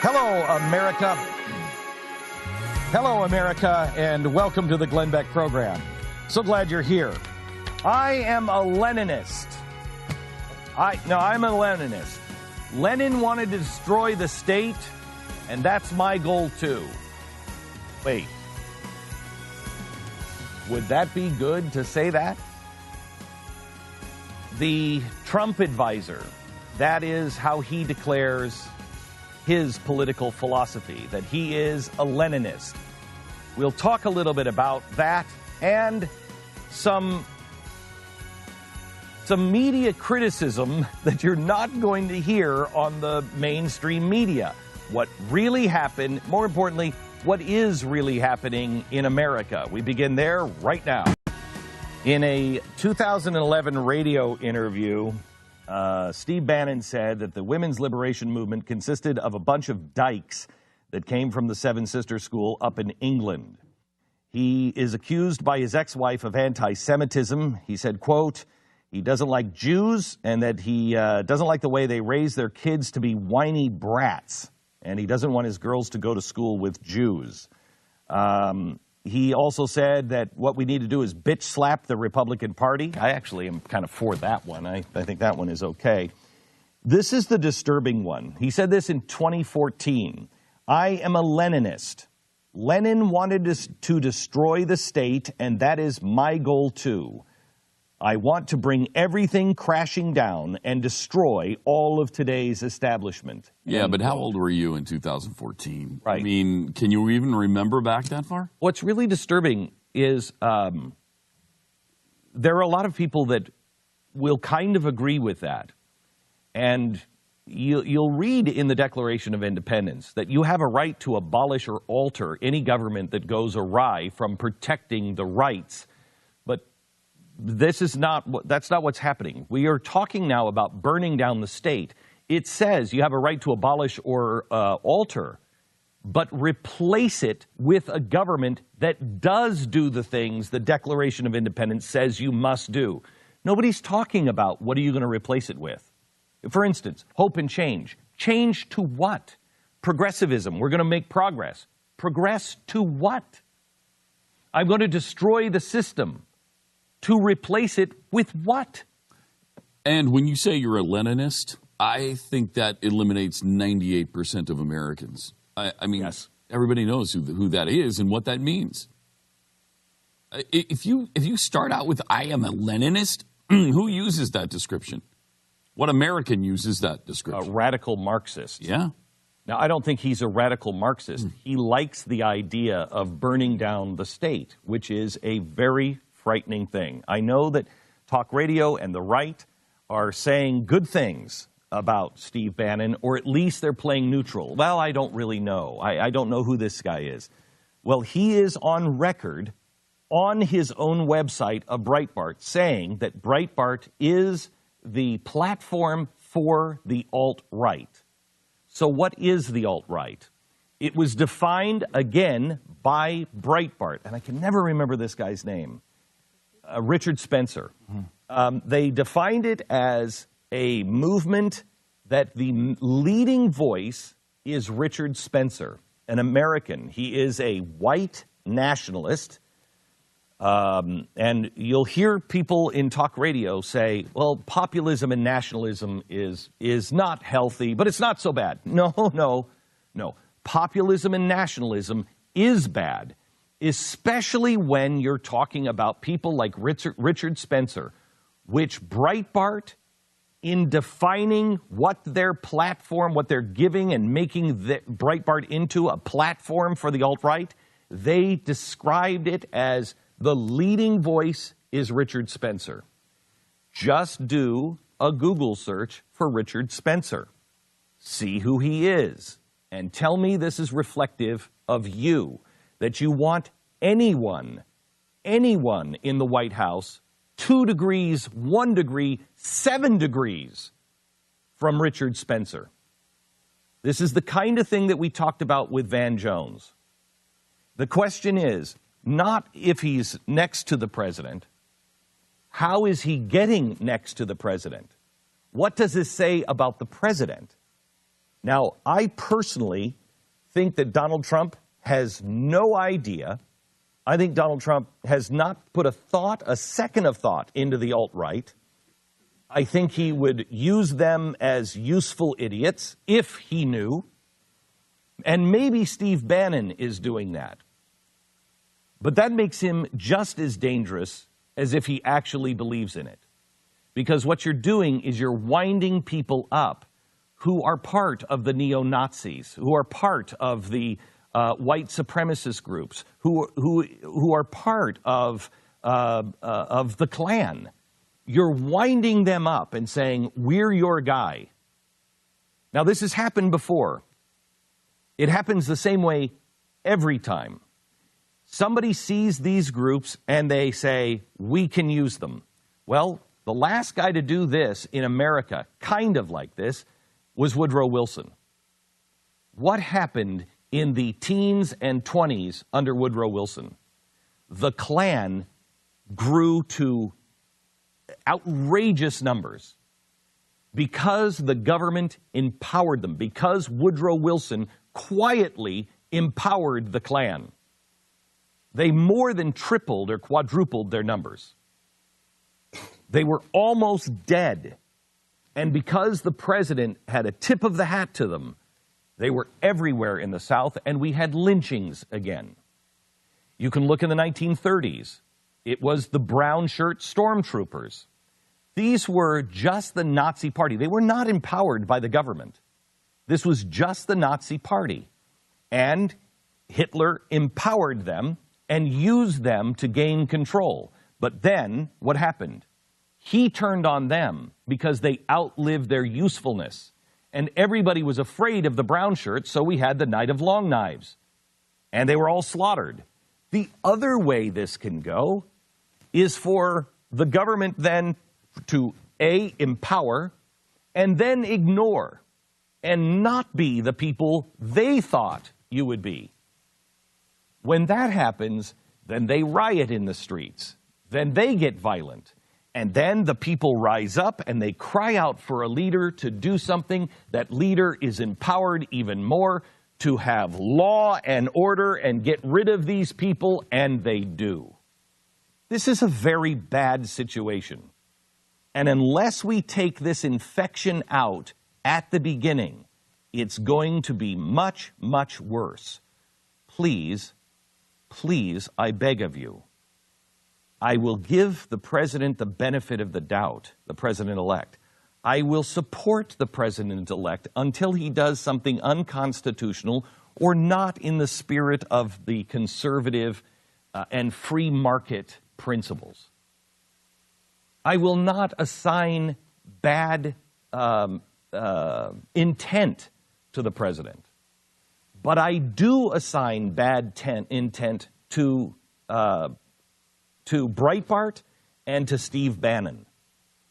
Hello, America. Hello, America, and welcome to the Glenn Beck Program. So glad you're here. I am a Leninist. I'm a Leninist. Lenin wanted to destroy the state, and that's my goal too. Wait. Would that be good to say that? The Trump advisor, that is how he declares his political philosophy, that he is a Leninist. We'll talk a little bit about that and some media criticism that you're not going to hear on the mainstream media. What really happened, more importantly, what is really happening in America. We begin there right now. In a 2011 radio interview, Steve Bannon said that the women's liberation movement consisted of a bunch of dykes that came from the Seven Sisters School up in England. He is accused by his ex-wife of anti-Semitism. He said, quote, he doesn't like Jews and that he doesn't like the way they raise their kids to be whiny brats. And he doesn't want his girls to go to school with Jews. He also said that what we need to do is bitch slap the Republican Party. I actually am kind of for that one. I think that one is okay. This is the disturbing one. He said this in 2014. I am a Leninist. Lenin wanted to destroy the state, and that is my goal too. I want to bring everything crashing down and destroy all of today's establishment. Yeah, but how old were you in 2014? Right. I mean, can you even remember back that far? What's really disturbing is there are a lot of people that will kind of agree with that. And you'll read in the Declaration of Independence that you have a right to abolish or alter any government that goes awry from protecting the rights. But that's not what's happening. We are talking now about burning down the state. It says you have a right to abolish or alter, but replace it with a government that does do the things the Declaration of Independence says you must do. Nobody's talking about what are you going to replace it with. For instance, hope and change. Change to what? Progressivism. We're going to make progress. Progress to what? I'm going to destroy the system. To replace it with what? And when you say you're a Leninist, I think that eliminates 98% of Americans. I mean, yes. Everybody knows who that is and what that means. If you start out with I am a Leninist, who uses that description? What American uses that description? A radical Marxist. Yeah. Now, I don't think he's a radical Marxist. He likes the idea of burning down the state, which is a very frightening thing. I know that talk radio and the right are saying good things about Steve Bannon, or at least they're playing neutral. Well, I don't really know. I don't know who this guy is. Well, he is on record on his own website of Breitbart saying that Breitbart is the platform for the alt-right. So what is the alt-right? It was defined, again, by Breitbart, and I can never remember this guy's name. Richard Spencer. They defined it as a movement that the leading voice is Richard Spencer, an American. He is a white nationalist. And you'll hear people in talk radio say, well, populism and nationalism is not healthy, but it's not so bad. No. Populism and nationalism is bad. Especially when you're talking about people like Richard Spencer, which Breitbart, in defining what their platform, what they're giving and making Breitbart into a platform for the alt-right, they described it as the leading voice is Richard Spencer. Just do a Google search for Richard Spencer. See who he is, and tell me this is reflective of you. That you want anyone in the White House 2 degrees, 1 degree, 7 degrees from Richard Spencer. This is the kind of thing that we talked about with Van Jones. The question is not if he's next to the president. How is he getting next to the president? What does this say about the president? Now, I personally think that Donald Trump has no idea. I think Donald Trump has not put a second of thought into the alt-right. I think he would use them as useful idiots if he knew. And maybe Steve Bannon is doing that. But that makes him just as dangerous as if he actually believes in it. Because what you're doing is you're winding people up who are part of the neo-Nazis, who are part of the white supremacist groups, who are part of the Klan. You're winding them up and saying, we're your guy. Now, this has happened before. It happens the same way every time. Somebody sees these groups and they say, we can use them. Well, the last guy to do this in America, kind of like this, was Woodrow Wilson. What happened in the teens and 20s under Woodrow Wilson? The Klan grew to outrageous numbers because the government empowered them, because Woodrow Wilson quietly empowered the Klan. They more than tripled or quadrupled their numbers. They were almost dead. And because the president had a tip of the hat to them, they were everywhere in the South, and we had lynchings again. You can look in the 1930s. It was the brown shirt stormtroopers. These were just the Nazi Party. They were not empowered by the government. This was just the Nazi Party. And Hitler empowered them and used them to gain control. But then, what happened? He turned on them because they outlived their usefulness. And everybody was afraid of the brown shirts, so we had the Night of Long Knives. And they were all slaughtered. The other way this can go is for the government then to, A, empower, and then ignore, and not be the people they thought you would be. When that happens, then they riot in the streets. Then they get violent. And then the people rise up and they cry out for a leader to do something. That leader is empowered even more to have law and order and get rid of these people, and they do. This is a very bad situation. And unless we take this infection out at the beginning, it's going to be much, much worse. Please, please, I beg of you, I will give the president the benefit of the doubt, the president-elect. I will support the president-elect until he does something unconstitutional or not in the spirit of the conservative and free market principles. I will not assign bad intent to the president, but I do assign bad intent to Breitbart and to Steve Bannon.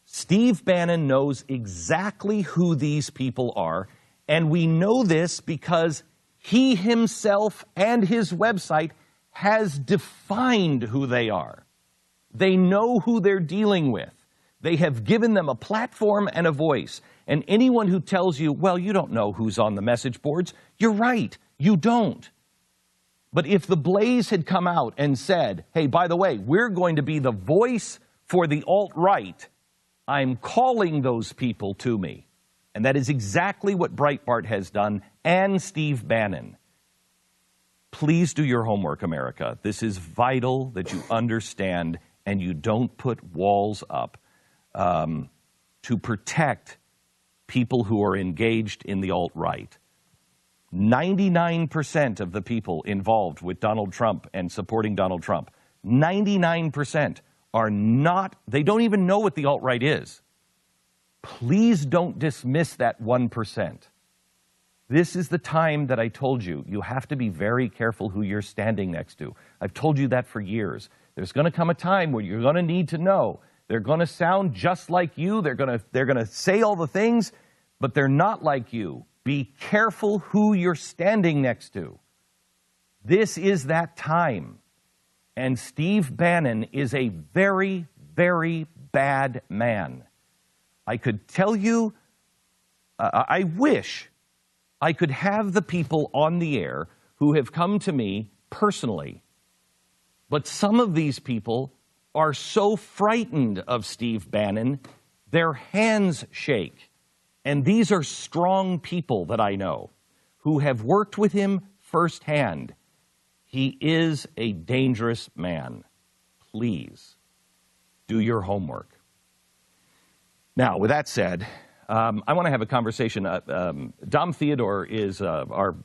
Steve Bannon knows exactly who these people are, and we know this because he himself and his website has defined who they are. They know who they're dealing with. They have given them a platform and a voice. And anyone who tells you, well, you don't know who's on the message boards, you're right, you don't. But if the Blaze had come out and said, hey, by the way, we're going to be the voice for the alt-right, I'm calling those people to me. And that is exactly what Breitbart has done, and Steve Bannon. Please do your homework, America. This is vital that you understand and you don't put walls up to protect people who are engaged in the alt-right. 99% of the people involved with Donald Trump and supporting Donald Trump, 99% are not, they don't even know what the alt-right is. Please don't dismiss that 1%. This is the time that I told you, you have to be very careful who you're standing next to. I've told you that for years. There's going to come a time where you're going to need to know. They're going to sound just like you. They're going to say all the things, but they're not like you. Be careful who you're standing next to. This is that time. And Steve Bannon is a very, very bad man. I could tell you, I wish I could have the people on the air who have come to me personally. But some of these people are so frightened of Steve Bannon, their hands shake. And these are strong people that I know who have worked with him firsthand. He is a dangerous man. Please do your homework. Now, with that said, I want to have a conversation. Dom Theodore is our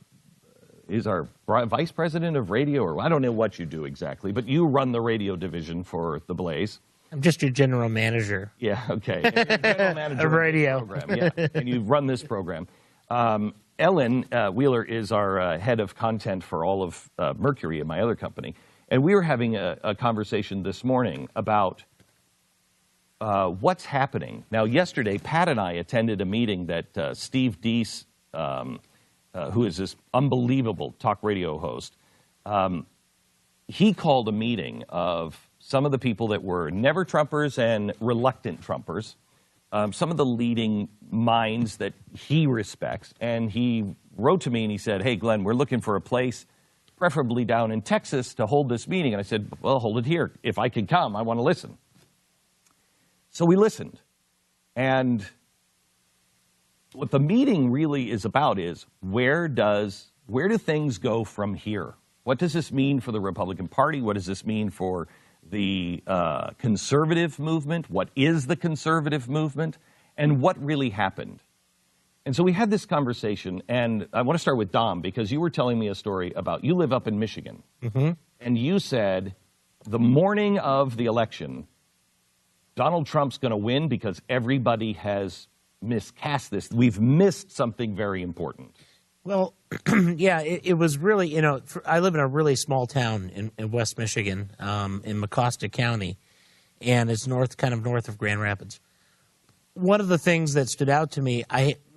vice president of radio, or I don't know what you do exactly, but you run the radio division for The Blaze. I'm just your general manager. Yeah, okay. And you're general manager of radio. Program. Yeah, and you run this program. Ellen Wheeler is our head of content for all of Mercury in my other company. And we were having a conversation this morning about what's happening. Now, yesterday, Pat and I attended a meeting that Steve Deace, who is this unbelievable talk radio host, he called a meeting of some of the people that were never Trumpers and reluctant Trumpers, some of the leading minds that he respects. And he wrote to me and he said, hey, Glenn, we're looking for a place, preferably down in Texas, to hold this meeting. And I said, well, hold it here. If I can come, I want to listen. So we listened. And what the meeting really is about is where do things go from here? What does this mean for the Republican Party? What does this mean for the conservative movement? What is the conservative movement? And what really happened? And so we had this conversation, and I want to start with Dom, because you were telling me a story about, you live up in Michigan, and you said the morning of the election, Donald Trump's going to win because everybody has miscast this. We've missed something very important. Well, yeah, it was really, you know, I live in a really small town in West Michigan, in Mecosta County, and it's kind of north of Grand Rapids. One of the things that stood out to me,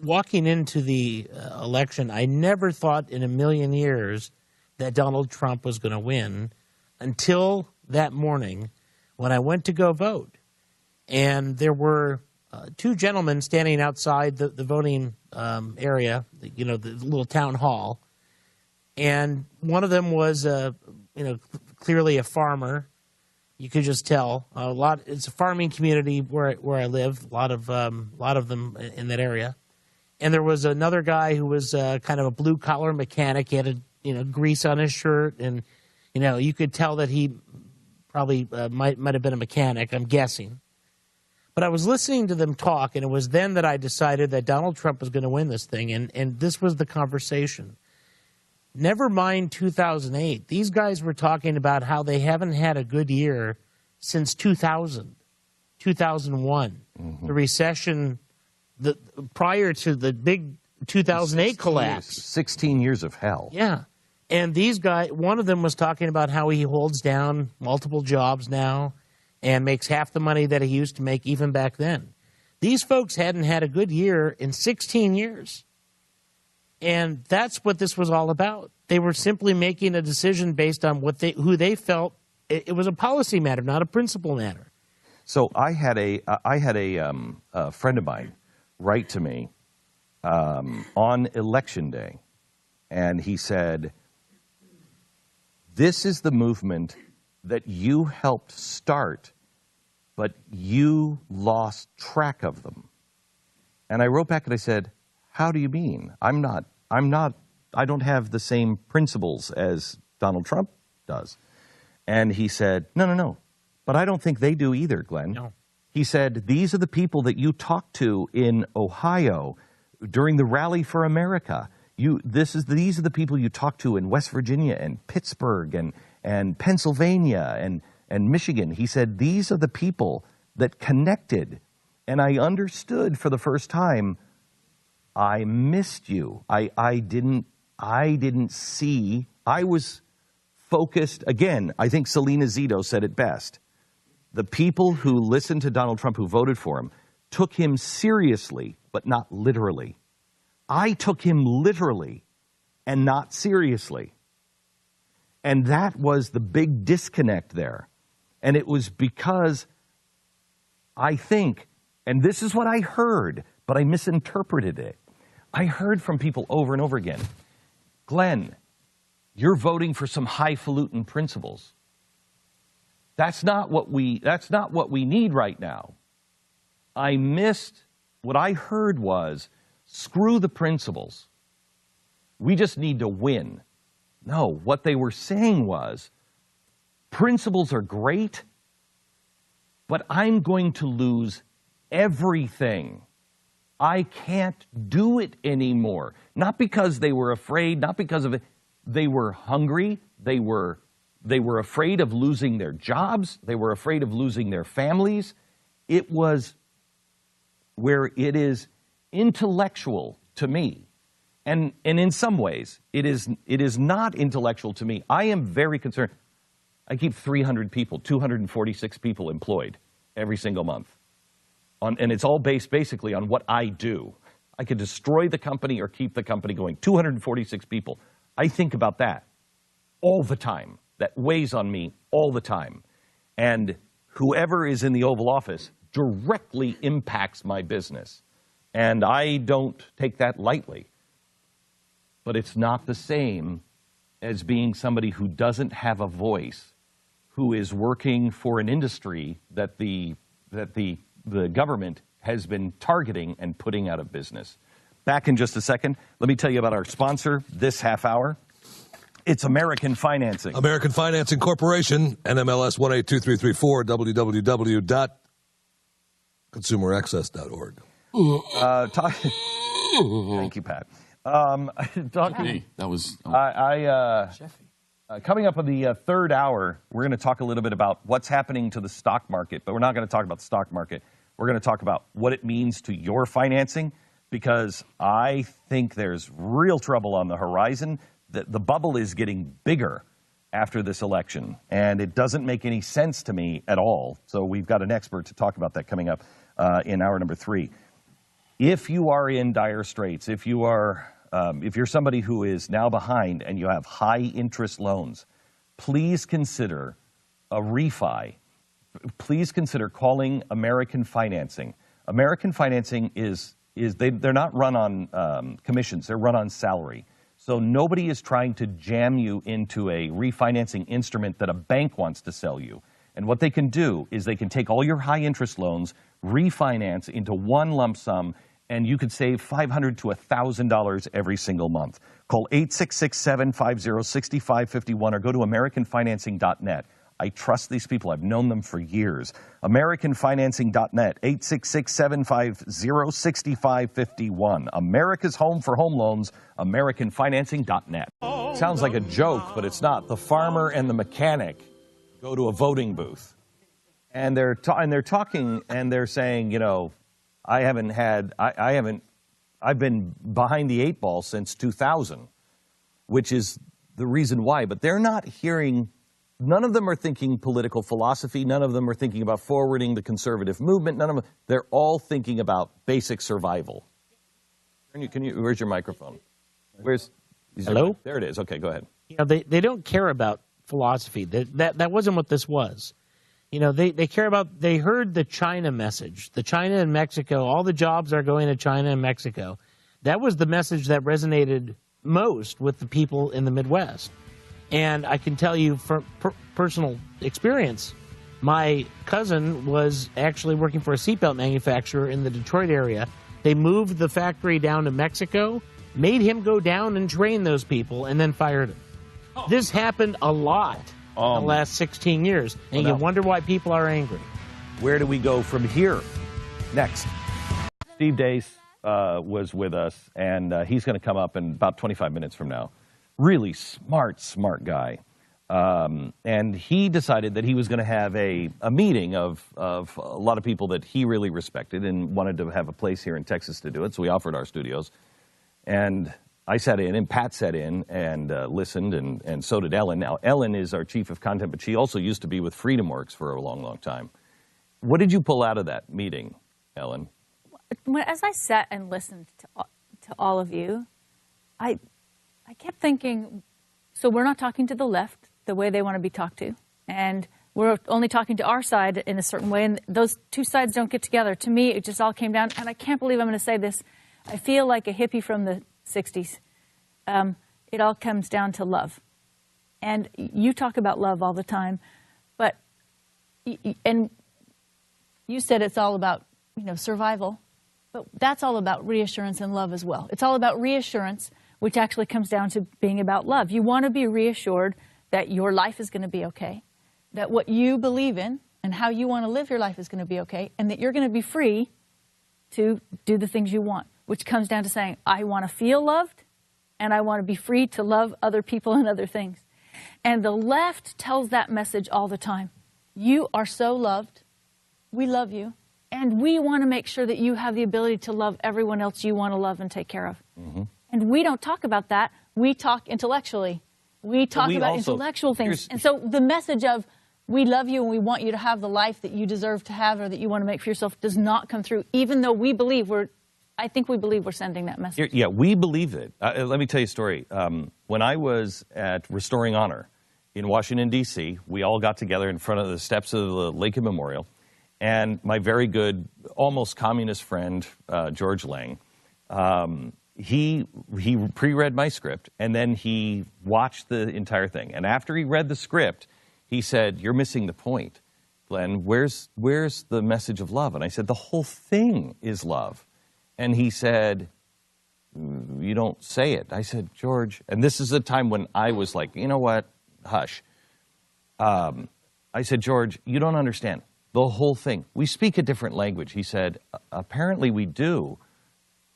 walking into the election, I never thought in a million years that Donald Trump was going to win until that morning when I went to go vote. And there were two gentlemen standing outside the voting area, you know, the little town hall. And one of them was, clearly a farmer. You could just tell. It's a farming community where I live. A lot of them in that area. And there was another guy who was kind of a blue collar mechanic. He had grease on his shirt, and you could tell that he probably might have been a mechanic. I'm guessing. But I was listening to them talk, and it was then that I decided that Donald Trump was going to win this thing, and this was the conversation. Never mind 2008. These guys were talking about how they haven't had a good year since 2000, 2001. The recession, prior to the big 2008 collapse. 16 years of hell. Yeah. And these guys, one of them was talking about how he holds down multiple jobs now and makes half the money that he used to make even back then. These folks hadn't had a good year in 16 years. And that's what this was all about. They were simply making a decision based on who they felt. It was a policy matter, not a principle matter. So I had a friend of mine write to me on Election Day, and he said, "This is the movement that you helped start, but you lost track of them." And I wrote back and I said, "How do you mean? I don't have the same principles as Donald Trump does." And he said, No, but I don't think they do either, Glenn. No. He said, "These are the people that you talked to in Ohio during the Rally for America. These are the people you talked to in West Virginia and Pittsburgh and Pennsylvania and Michigan." He said, "These are the people that connected." And I understood for the first time, I missed you. I didn't see. I was focused. Again, I think Selena Zito said it best. The people who listened to Donald Trump, who voted for him, took him seriously, but not literally. I took him literally and not seriously. And that was the big disconnect there. And it was because I think, and this is what I heard, but I misinterpreted it. I heard from people over and over again, Glenn, you're voting for some highfalutin principles. That's not what we need right now. I missed, what I heard was, screw the principles. We just need to win. No, what they were saying was, principles are great, but I'm going to lose everything. I can't do it anymore. Not because they were afraid, not because of it. They were hungry. They were afraid of losing their jobs. They were afraid of losing their families. It was where it is intellectual to me. And in some ways, it is not intellectual to me. I am very concerned. I keep 300 people, 246 people employed every single month. And it's all based basically on what I do. I could destroy the company or keep the company going. 246 people. I think about that all the time. That weighs on me all the time. And whoever is in the Oval Office directly impacts my business. And I don't take that lightly. But it's not the same as being somebody who doesn't have a voice, who is working for an industry that the government has been targeting and putting out of business. Back in just a second, let me tell you about our sponsor this half hour. It's American Financing. American Financing Corporation, NMLS 182334, www.consumeraccess.org. Thank you, Pat. That was... coming up on the third hour, we're going to talk a little bit about what's happening to the stock market, but we're not going to talk about the stock market. We're going to talk about what it means to your financing, because I think there's real trouble on the horizon. The bubble is getting bigger after this election, and it doesn't make any sense to me at all. So we've got an expert to talk about that coming up in hour number 3. If you are in dire straits, if you're somebody who is now behind and you have high interest loans, please consider a refi. Please consider calling American Financing. American Financing they're not run on commissions, they're run on salary. So nobody is trying to jam you into a refinancing instrument that a bank wants to sell you. And what they can do is they can take all your high interest loans, refinance into one lump sum, and you could save $500 to $1,000 every single month. Call 866-750-6551 or go to AmericanFinancing.net. I trust these people. I've known them for years. AmericanFinancing.net, 866-750-6551. America's home for home loans, AmericanFinancing.net. Sounds like a joke, but it's not. The farmer and the mechanic go to a voting booth, and they're talking, and they're saying, you know, I've been behind the 8 ball since 2000, which is the reason why. But they're not hearing, none of them are thinking political philosophy. None of them are thinking about forwarding the conservative movement. None of them, they're all thinking about basic survival. Where's your microphone? Hello? There it is. Okay, go ahead. You know, they don't care about philosophy. That wasn't what this was. You know, they care about, they heard the China message, the China and Mexico, all the jobs are going to China and Mexico. That was the message that resonated most with the people in the Midwest. And I can tell you from personal experience, my cousin was actually working for a seatbelt manufacturer in the Detroit area. They moved the factory down to Mexico, made him go down and train those people, and then fired him. Oh. This happened a lot. In the last 16 years, and you wonder why people are angry. Where do we go from here? Next. Steve Deace was with us, and he's going to come up in about 25 minutes from now. Really smart guy. And he decided that he was going to have a meeting of a lot of people that he really respected and wanted to have a place here in Texas to do it, so we offered our studios. And I sat in, and Pat sat in and listened, and so did Ellen. Now, Ellen is our chief of content, but she also used to be with FreedomWorks for a long, long time. What did you pull out of that meeting, Ellen? As I sat and listened to all of you, I kept thinking, so we're not talking to the left the way they want to be talked to, and we're only talking to our side in a certain way, and those two sides don't get together. To me, it just all came down, and I can't believe I'm going to say this, I feel like a hippie from the 60s. It all comes down to love. And you talk about love all the time, and you said it's all about, survival, but that's all about reassurance and love as well. It's all about reassurance, which actually comes down to being about love. You want to be reassured that your life is going to be okay, that what you believe in and how you want to live your life is going to be okay, and that you're going to be free to do the things you want, which comes down to saying, I want to feel loved, and I want to be free to love other people and other things. And the left tells that message all the time. You are so loved. We love you. And we want to make sure that you have the ability to love everyone else you want to love and take care of. Mm-hmm. And we don't talk about that. We talk intellectually. We talk about intellectual things. And so the message of we love you and we want you to have the life that you deserve to have or that you want to make for yourself does not come through, even though we believe we're sending that message. Yeah, we believe it. Let me tell you a story. When I was at Restoring Honor in Washington, D.C., we all got together in front of the steps of the Lincoln Memorial, and my very good, almost communist friend, George Lang, he pre-read my script, and then he watched the entire thing. And after he read the script, he said, "You're missing the point, Glenn. Where's the message of love?" And I said, "The whole thing is love." And he said, "You don't say it." I said, "George," and this is a time when I was like, you know what, hush. I said, "George, you don't understand the whole thing. We speak a different language." He said, "Apparently we do,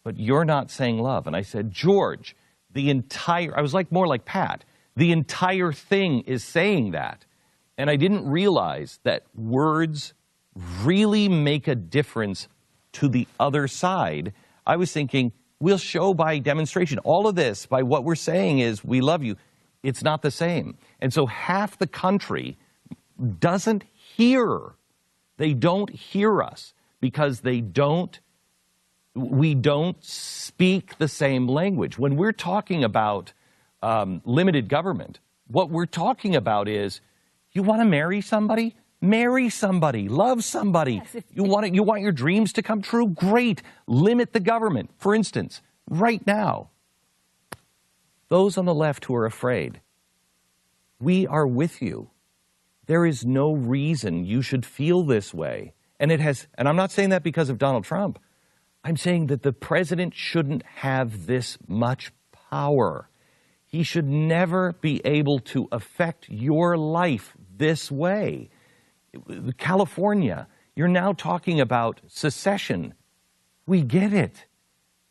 but you're not saying love." And I said, "George, I was like more like Pat, the entire thing is saying that." And I didn't realize that words really make a difference to the other side. I was thinking, we'll show by demonstration. All of this, by what we're saying is, we love you. It's not the same. And so half the country doesn't hear. They don't hear us because we don't speak the same language. When we're talking about limited government, what we're talking about is, you want to marry somebody? Marry somebody. Love somebody. Yes, you want your dreams to come true? Great. Limit the government. For instance, right now, those on the left who are afraid, we are with you. There is no reason you should feel this way. And I'm not saying that because of Donald Trump. I'm saying that the president shouldn't have this much power. He should never be able to affect your life this way. California, you're now talking about secession. We get it.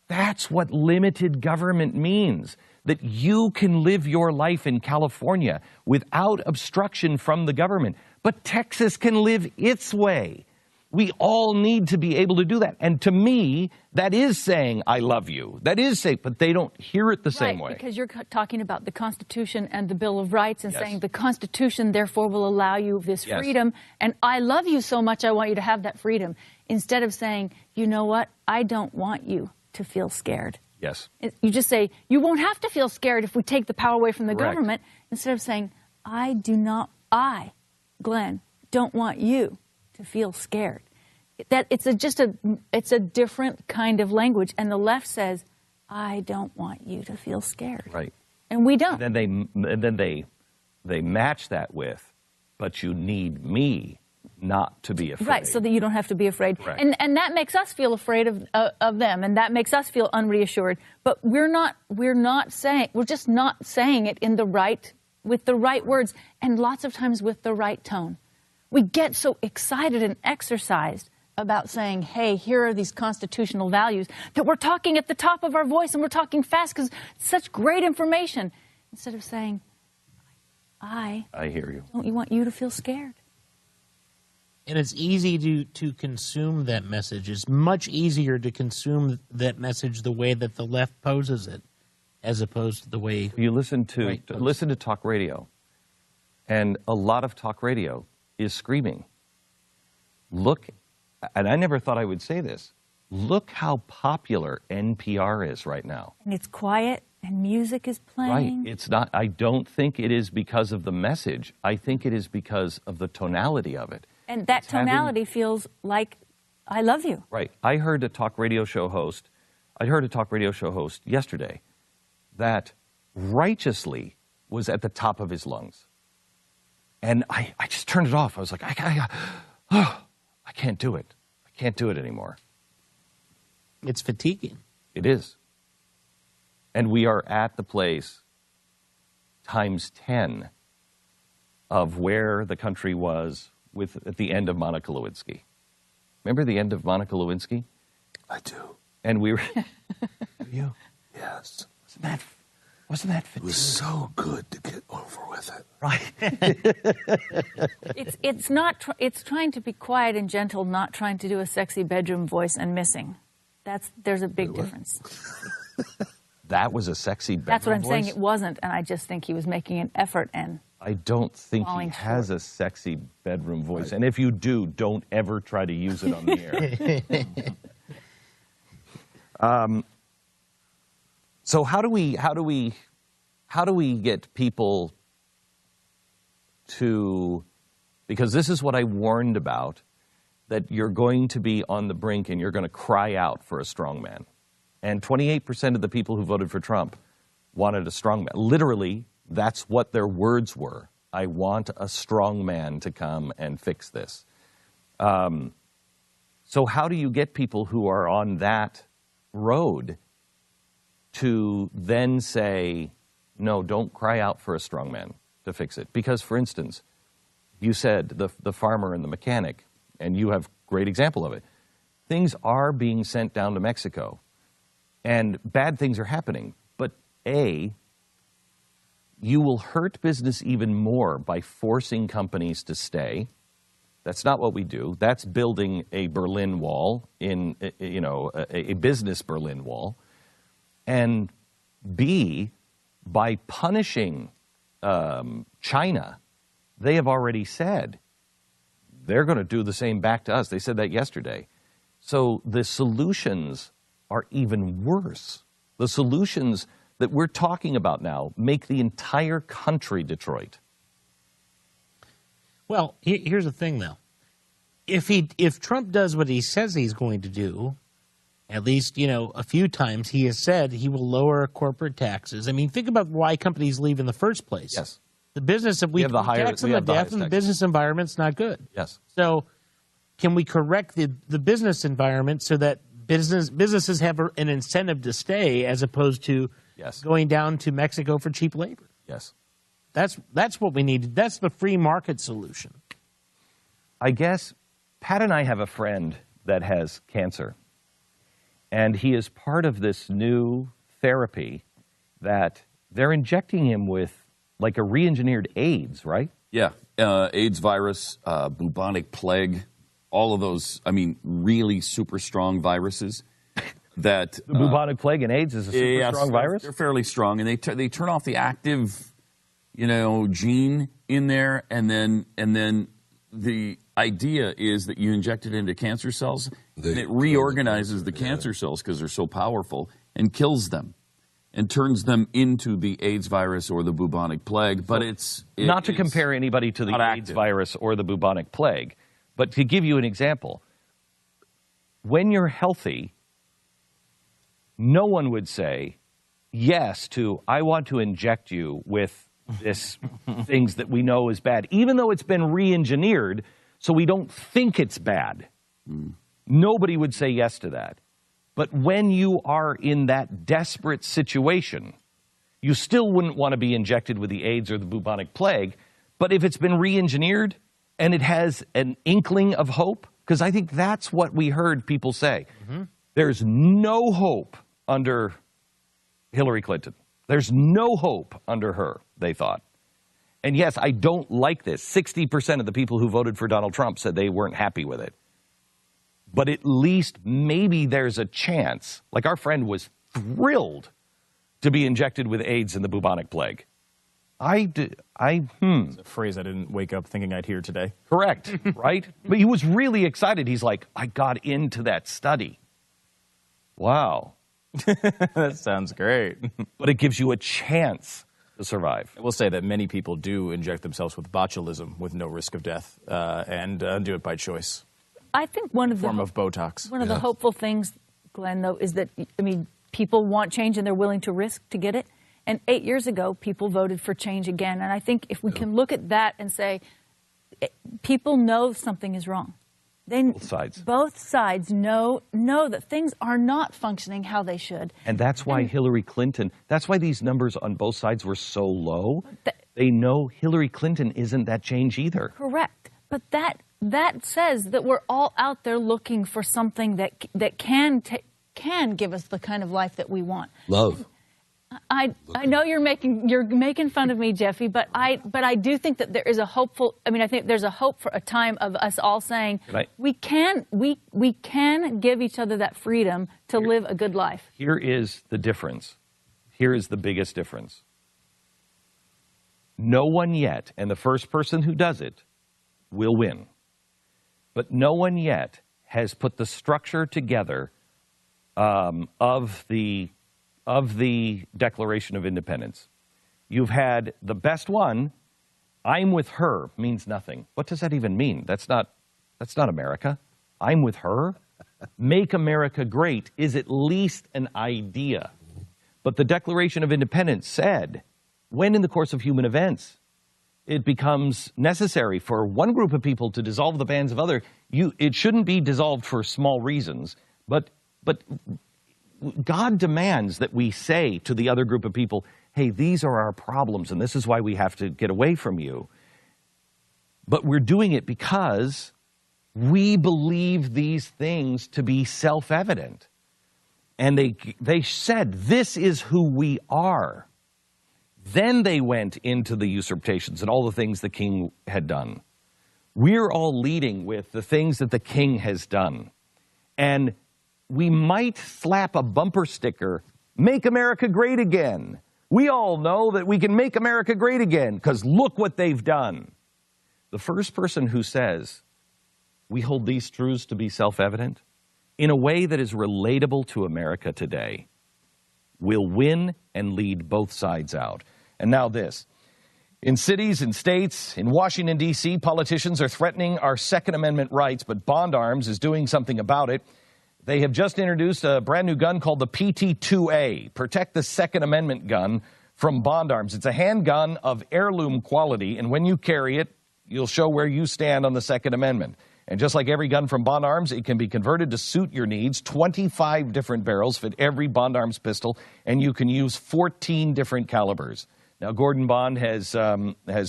That's what limited government means, that you can live your life in California without obstruction from the government. But Texas can live its way. We all need to be able to do that. And to me, that is saying, I love you. That is saying, but they don't hear it the same way. Because you're talking about the Constitution and the Bill of Rights and saying the Constitution, therefore, will allow you this freedom. And I love you so much, I want you to have that freedom. Instead of saying, you know what, I don't want you to feel scared. Yes. You just say, you won't have to feel scared if we take the power away from the government. Instead of saying, I, Glenn, don't want you to feel scared. That it's a different kind of language, and the left says, I don't want you to feel scared. Right. And we don't. And then they match that with, but you need me not to be afraid. Right, so that you don't have to be afraid. Correct. And that makes us feel afraid of them, and that makes us feel unreassured. But we're just not saying it with the right words, and lots of times with the right tone. We get so excited and exercised about saying, hey, here are these constitutional values, that we're talking at the top of our voice and we're talking fast because it's such great information. Instead of saying, I hear you. Don't want you to feel scared. And it's easy to consume that message. It's much easier to consume that message the way that the left poses it, as opposed to the way you listen to talk radio, and a lot of talk radio is screaming. Look, and I never thought I would say this, look how popular NPR is right now. And it's quiet and music is playing. Right. It's not, I don't think it is because of the message. I think it is because of the tonality of it. And that tonality feels like, I love you. Right. I heard a talk radio show host I heard a talk radio show host yesterday that righteously was at the top of his lungs. And I just turned it off. I was like, I can't do it. I can't do it anymore. It's fatiguing. It is. And we are at the place times 10 of where the country was at the end of Monica Lewinsky. Remember the end of Monica Lewinsky? I do. And we were... You? Yes. Wasn't that It was so good to get over with it. right? It's not. It's trying to be quiet and gentle, not trying to do a sexy bedroom voice and missing. There's a big difference. That was a sexy bedroom That's what I'm voice? saying. It wasn't, and I just think he was making an effort and. I don't think he falling has short. a sexy bedroom voice. And if you do, don't ever try to use it on the air. So how do we get people to, because this is what I warned about, that you're going to be on the brink and you're going to cry out for a strong man. And 28% of the people who voted for Trump wanted a strong man. Literally, that's what their words were. I want a strong man to come and fix this. So how do you get people who are on that road to then say, no, don't cry out for a strong man to fix it? Because, for instance, you said the farmer and the mechanic, and you have great example of it. Things are being sent down to Mexico, and bad things are happening. But A, you will hurt business even more by forcing companies to stay. That's not what we do. That's building a Berlin Wall, a business Berlin Wall. And B, by punishing China, they have already said they're going to do the same back to us. They said that yesterday. So the solutions are even worse. The solutions that we're talking about now make the entire country Detroit. Well, here's the thing, though. If Trump does what he says he's going to do, at least, a few times he has said he will lower corporate taxes. I mean, think about why companies leave in the first place. Yes. The business of we tax them to death, and the business environment's not good. Yes. So, can we correct the business environment so that businesses have an incentive to stay as opposed to going down to Mexico for cheap labor? Yes. That's what we need. That's the free market solution. I guess Pat and I have a friend that has cancer, and he is part of this new therapy that they're injecting him with, like a re-engineered AIDS, right? Yeah, AIDS virus, bubonic plague, all of those, really super strong viruses. That the bubonic plague and AIDS is a super strong virus? They're fairly strong, and they turn off the active, gene in there, and then the idea is that you inject it into cancer cells, and it reorganizes the cancer cells because they're so powerful and kills them and turns them into the AIDS virus or the bubonic plague. But not to compare anybody to the AIDS virus or the bubonic plague, but to give you an example, when you're healthy, no one would say yes to, I want to inject you with this things that we know is bad, even though it's been re-engineered so we don't think it's bad. Nobody would say yes to that. But when you are in that desperate situation, you still wouldn't want to be injected with the AIDS or the bubonic plague. But if it's been re-engineered and it has an inkling of hope, because I think that's what we heard people say. There's no hope under Hillary Clinton. There's no hope under her, they thought. And yes, I don't like this. 60% of the people who voted for Donald Trump said they weren't happy with it. But at least maybe there's a chance. Like our friend was thrilled to be injected with AIDS and the bubonic plague. It's a phrase I didn't wake up thinking I'd hear today. Correct, right? But he was really excited. He's like, I got into that study. Wow. That sounds great. But it gives you a chance to survive. I will say that many people do inject themselves with botulism with no risk of death and do it by choice. I think one of the form of Botox. One of the hopeful things Glenn, though, is that, I mean, people want change and they're willing to risk to get it. And 8 years ago, people voted for change again. And I think if we can look at that and say, people know something is wrong. Both sides know that things are not functioning how they should. And that's why Hillary Clinton, that's why these numbers on both sides were so low. They know Hillary Clinton isn't that change either. Correct. But that says that we're all out there looking for something that can give us the kind of life that we want. Love. I know you're making fun of me, Jeffy, but I do think that there is a hopeful. I mean, I think there's a hope for a time of us all saying we can give each other that freedom to live a good life. Here is the difference. Here is the biggest difference. No one yet, and the first person who does it will win. But no one yet has put the structure together of the Declaration of Independence. You've had the best one. I'm with her means nothing. What does that even mean? That's not America. I'm with her. Make America great is at least an idea. But the Declaration of Independence said, when in the course of human events it becomes necessary for one group of people to dissolve the bands of other, it shouldn't be dissolved for small reasons, but God demands that we say to the other group of people, hey, these are our problems, and this is why we have to get away from you. But we're doing it because we believe these things to be self-evident. And they said, this is who we are. Then they went into the usurpations and all the things the king had done. We're all leading with the things that the king has done. And we might slap a bumper sticker, make America great again. We all know that we can make America great again because look what they've done. The first person who says, we hold these truths to be self-evident in a way that is relatable to America today will win and lead both sides out. And now this. In cities and states, in Washington, D.C., politicians are threatening our Second Amendment rights, but Bond Arms is doing something about it. They have just introduced a brand new gun called the PT-2A, Protect the Second Amendment gun from Bond Arms. It's a handgun of heirloom quality, and when you carry it, you'll show where you stand on the Second Amendment. And just like every gun from Bond Arms, it can be converted to suit your needs. 25 different barrels fit every Bond Arms pistol, and you can use 14 different calibers. Now, Gordon Bond has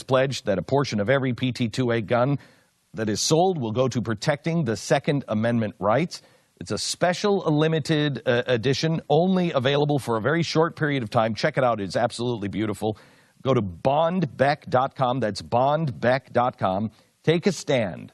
pledged that a portion of every PT-2A gun that is sold will go to protecting the Second Amendment rights. It's a special limited edition, only available for a very short period of time. Check it out. It's absolutely beautiful. Go to bondbeck.com. That's bondbeck.com. Take a stand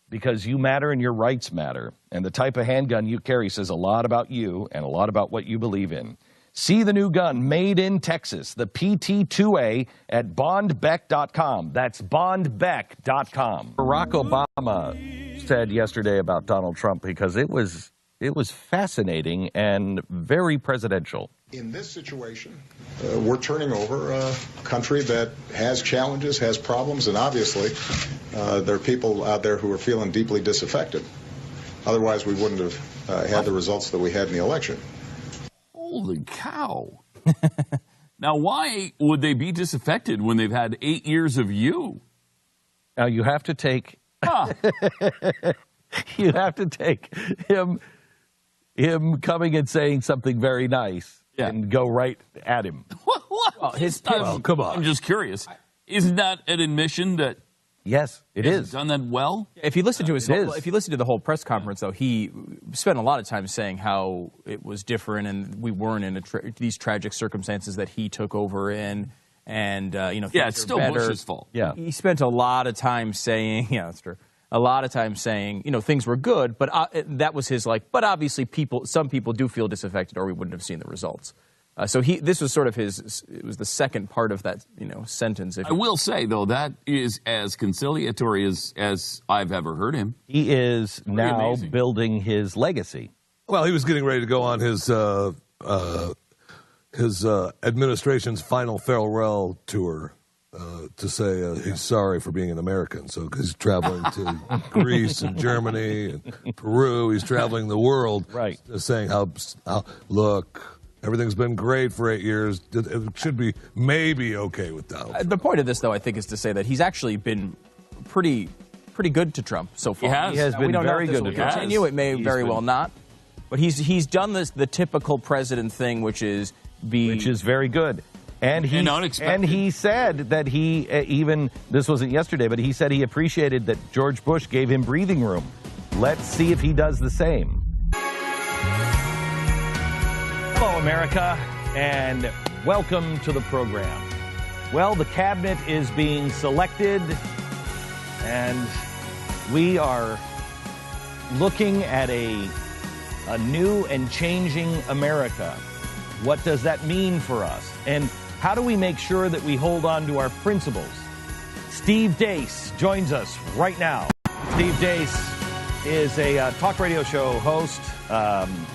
because you matter and your rights matter. And the type of handgun you carry says a lot about you and a lot about what you believe in. See the new gun made in Texas, the PT-2A at bondbeck.com. That's bondbeck.com. Barack Obama said yesterday about Donald Trump because it was fascinating and very presidential. In this situation, we're turning over a country that has challenges, has problems, and obviously there are people out there who are feeling deeply disaffected. Otherwise, we wouldn't have had the results that we had in the election. Holy cow. Now, why would they be disaffected when they've had 8 years of you? Now, you have to take... you have to take him coming and saying something very nice and go right at him. Well, come on. I'm just curious. Isn't that an admission that yes, it is done that well? If you listen to the whole press conference, though, he spent a lot of time saying how it was different and we weren't in these tragic circumstances that he took over in. And, it's still better. Bush's fault. Yeah. He spent a lot of time saying, that's true, a lot of time saying, things were good, but that was his but obviously some people do feel disaffected or we wouldn't have seen the results. So this was sort of it was the second part of that, sentence. I will say, though, that is as conciliatory as I've ever heard him. He is now building his legacy. Well, he was getting ready to go on his administration's final farewell tour to say he's sorry for being an American. So he's traveling to Greece and Germany and Peru. He's traveling the world, right? Saying how look, everything's been great for 8 years. It should be maybe okay with Donald Trump. The point of this, though, I think, is to say that he's actually been pretty good to Trump so far. He has been very good to Trump. Continue. It may very well not. But he's done the typical president thing, which is very good. And he said that he this wasn't yesterday, but he said he appreciated that George Bush gave him breathing room. Let's see if he does the same. Hello, America, and welcome to the program. Well, the cabinet is being selected, and we are looking at a new and changing America. What does that mean for us? And how do we make sure that we hold on to our principles? Steve Deace joins us right now. Steve Deace is a talk radio show host,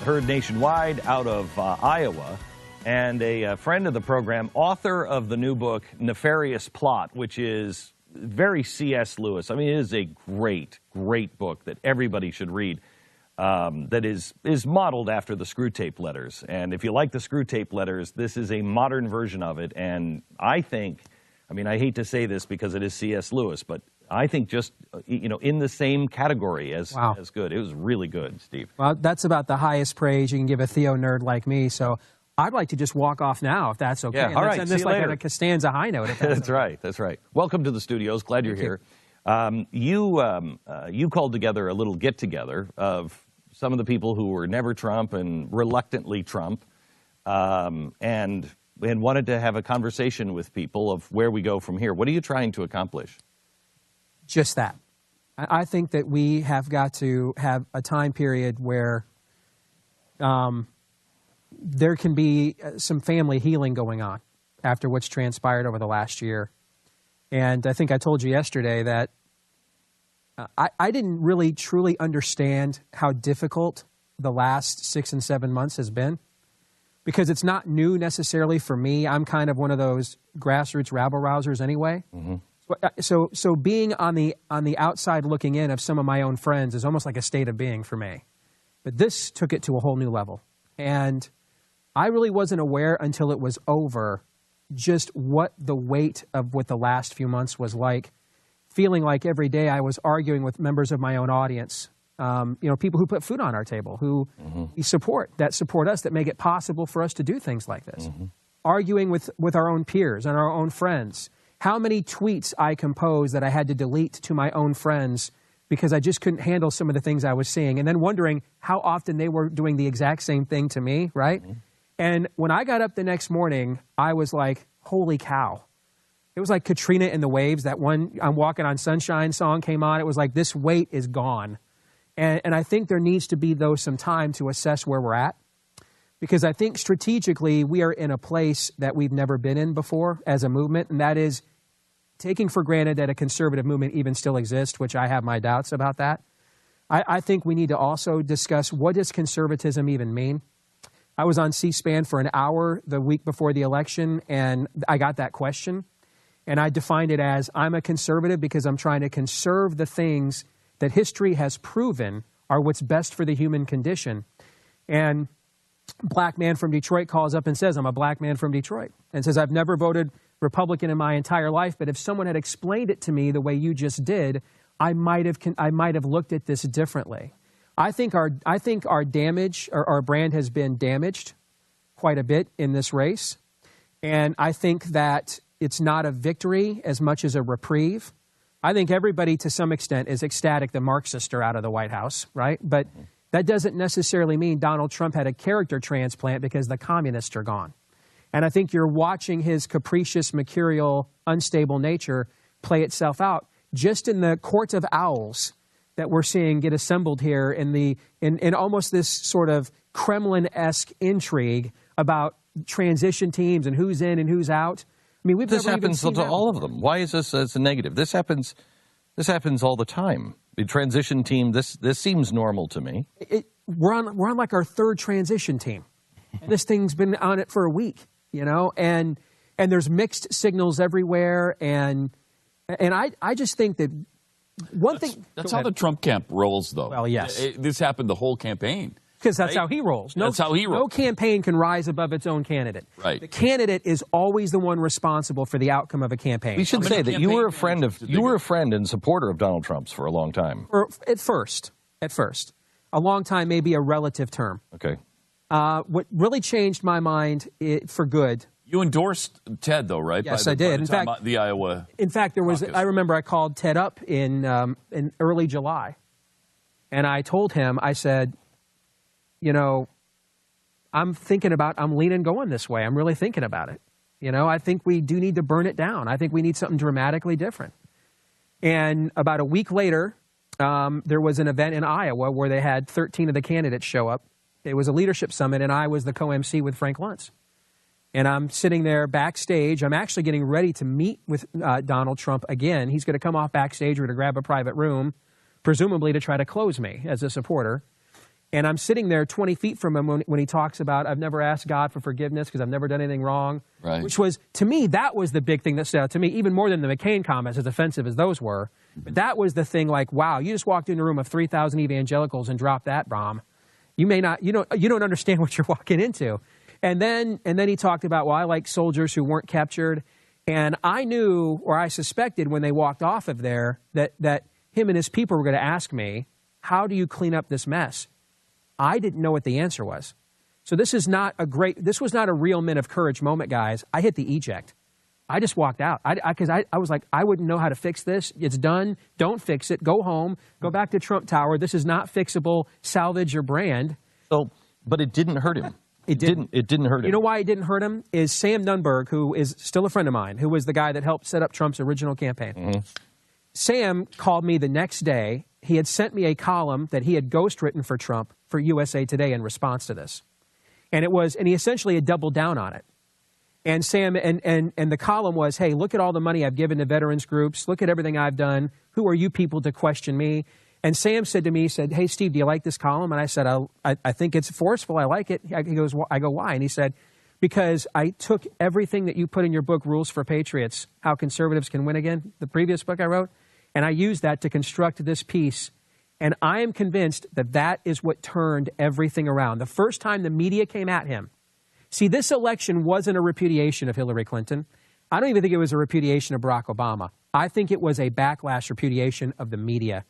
heard nationwide out of Iowa, and a friend of the program, author of the new book, Nefarious Plot, which is very C.S. Lewis. I mean, it is a great, great book that everybody should read. That is modeled after the Screw Tape Letters. And if you like the Screw Tape Letters, this is a modern version of it. And I think, I mean, I hate to say this because it is C.S. Lewis, but I think just, in the same category as good. It was really good, Steve. Well, that's about the highest praise you can give a Theo nerd like me. So I'd like to just walk off now, if that's okay. Yeah, all right. End this like a Costanza high note. That's right. That's right. Welcome to the studios. Glad you're here. You called together a little get-together of some of the people who were never Trump and reluctantly Trump, and wanted to have a conversation with people of where we go from here. What are you trying to accomplish? Just that. I think that we have got to have a time period where there can be some family healing going on after what's transpired over the last year. And I think I told you yesterday that I didn't really truly understand how difficult the last 6 and 7 months has been, because it's not new necessarily for me. I'm kind of one of those grassroots rabble-rousers anyway. Mm-hmm. So being on the outside looking in of some of my own friends is almost like a state of being for me. But this took it to a whole new level. And I really wasn't aware until it was over just what the weight of what the last few months was like, feeling like every day I was arguing with members of my own audience, people who put food on our table, who we support us, that make it possible for us to do things like this. Mm-hmm. Arguing with our own peers and our own friends. How many tweets I composed that I had to delete to my own friends because I just couldn't handle some of the things I was seeing, and then wondering how often they were doing the exact same thing to me, right? Mm-hmm. And when I got up the next morning, I was like, holy cow. It was like Katrina and the Waves, that one I'm Walking on Sunshine song came on. It was like, this weight is gone. And I think there needs to be, though, some time to assess where we're at. Because I think strategically we are in a place that we've never been in before as a movement, and that is taking for granted that a conservative movement even still exists, which I have my doubts about that. I think we need to also discuss, what does conservatism even mean? I was on C-SPAN for an hour the week before the election, and I got that question. And I defined it as, I'm a conservative because I'm trying to conserve the things that history has proven are what's best for the human condition. And black man from Detroit calls up and says, I'm a black man from Detroit, and says, I've never voted Republican in my entire life, but if someone had explained it to me the way you just did, I might have looked at this differently. I think our damage, or our brand, has been damaged quite a bit in this race. And I think that it's not a victory as much as a reprieve. I think everybody, to some extent, is ecstatic the Marxists are out of the White House, right? But that doesn't necessarily mean Donald Trump had a character transplant because the communists are gone. And I think you're watching his capricious, mercurial, unstable nature play itself out just in the court of owls that we're seeing get assembled here in almost this sort of Kremlin-esque intrigue about transition teams and who's in and who's out. I mean, this happens to all of them. Why is this as a negative? This happens all the time. The transition team. This seems normal to me. We're on like our third transition team. And this thing's been on it for a week, and and there's mixed signals everywhere. And I just think that that's how the Trump camp rolls, though. Well, yes. This happened the whole campaign. Because that's how he rolls. That's how he rolls. No campaign can rise above its own candidate. Right. The candidate is always the one responsible for the outcome of a campaign. We should say that you were a friend and supporter of Donald Trump's for a long time. At first. A long time may be a relative term. Okay. What really changed my mind for good. You endorsed Ted, though, right? Yes, I did. In fact, the Iowa. In fact, there was. caucus. I remember I called Ted up in early July, and I told him, I said, I'm leaning going this way. I'm really thinking about it. I think we do need to burn it down. I think we need something dramatically different. And about a week later, there was an event in Iowa where they had 13 of the candidates show up. It was a leadership summit, and I was the co-MC with Frank Luntz. And I'm sitting there backstage. I'm actually getting ready to meet with Donald Trump again. He's going to come off backstage. We're going to grab a private room, presumably to try to close me as a supporter. And I'm sitting there 20 feet from him when he talks about, I've never asked God for forgiveness because I've never done anything wrong. Right. Which was, to me, that was the big thing that stood out to me, even more than the McCain comments, as offensive as those were. But that was the thing, like, wow, you just walked into a room of 3,000 evangelicals and dropped that bomb. You may not, you don't understand what you're walking into. And then he talked about, well, I like soldiers who weren't captured. And I knew, or I suspected when they walked off of there, that him and his people were going to ask me, how do you clean up this mess? I didn't know what the answer was. So this was not a real men of courage moment, guys. I hit the eject. I just walked out. Because I was like, I wouldn't know how to fix this. It's done. Don't fix it. Go home. Go back to Trump Tower. This is not fixable. Salvage your brand. So, but it didn't hurt him. It didn't hurt him. You know why it didn't hurt him? Is Sam Nunberg, who is still a friend of mine, who was the guy that helped set up Trump's original campaign. Mm-hmm. Sam called me the next day. He had sent me a column that he had ghostwritten for Trump for USA Today in response to this. And he essentially had doubled down on it. And Sam, and the column was, hey, look at all the money I've given to veterans groups. Look at everything I've done. Who are you people to question me? And Sam said to me, hey, Steve, do you like this column? And I said, I think it's forceful. I like it. I go, why? And he said, because I took everything that you put in your book, Rules for Patriots, How Conservatives Can Win Again, the previous book I wrote, and I used that to construct this piece. And I am convinced that is what turned everything around. The first time the media came at him. See, this election wasn't a repudiation of Hillary Clinton. I don't even think it was a repudiation of Barack Obama. I think it was a backlash repudiation of the media.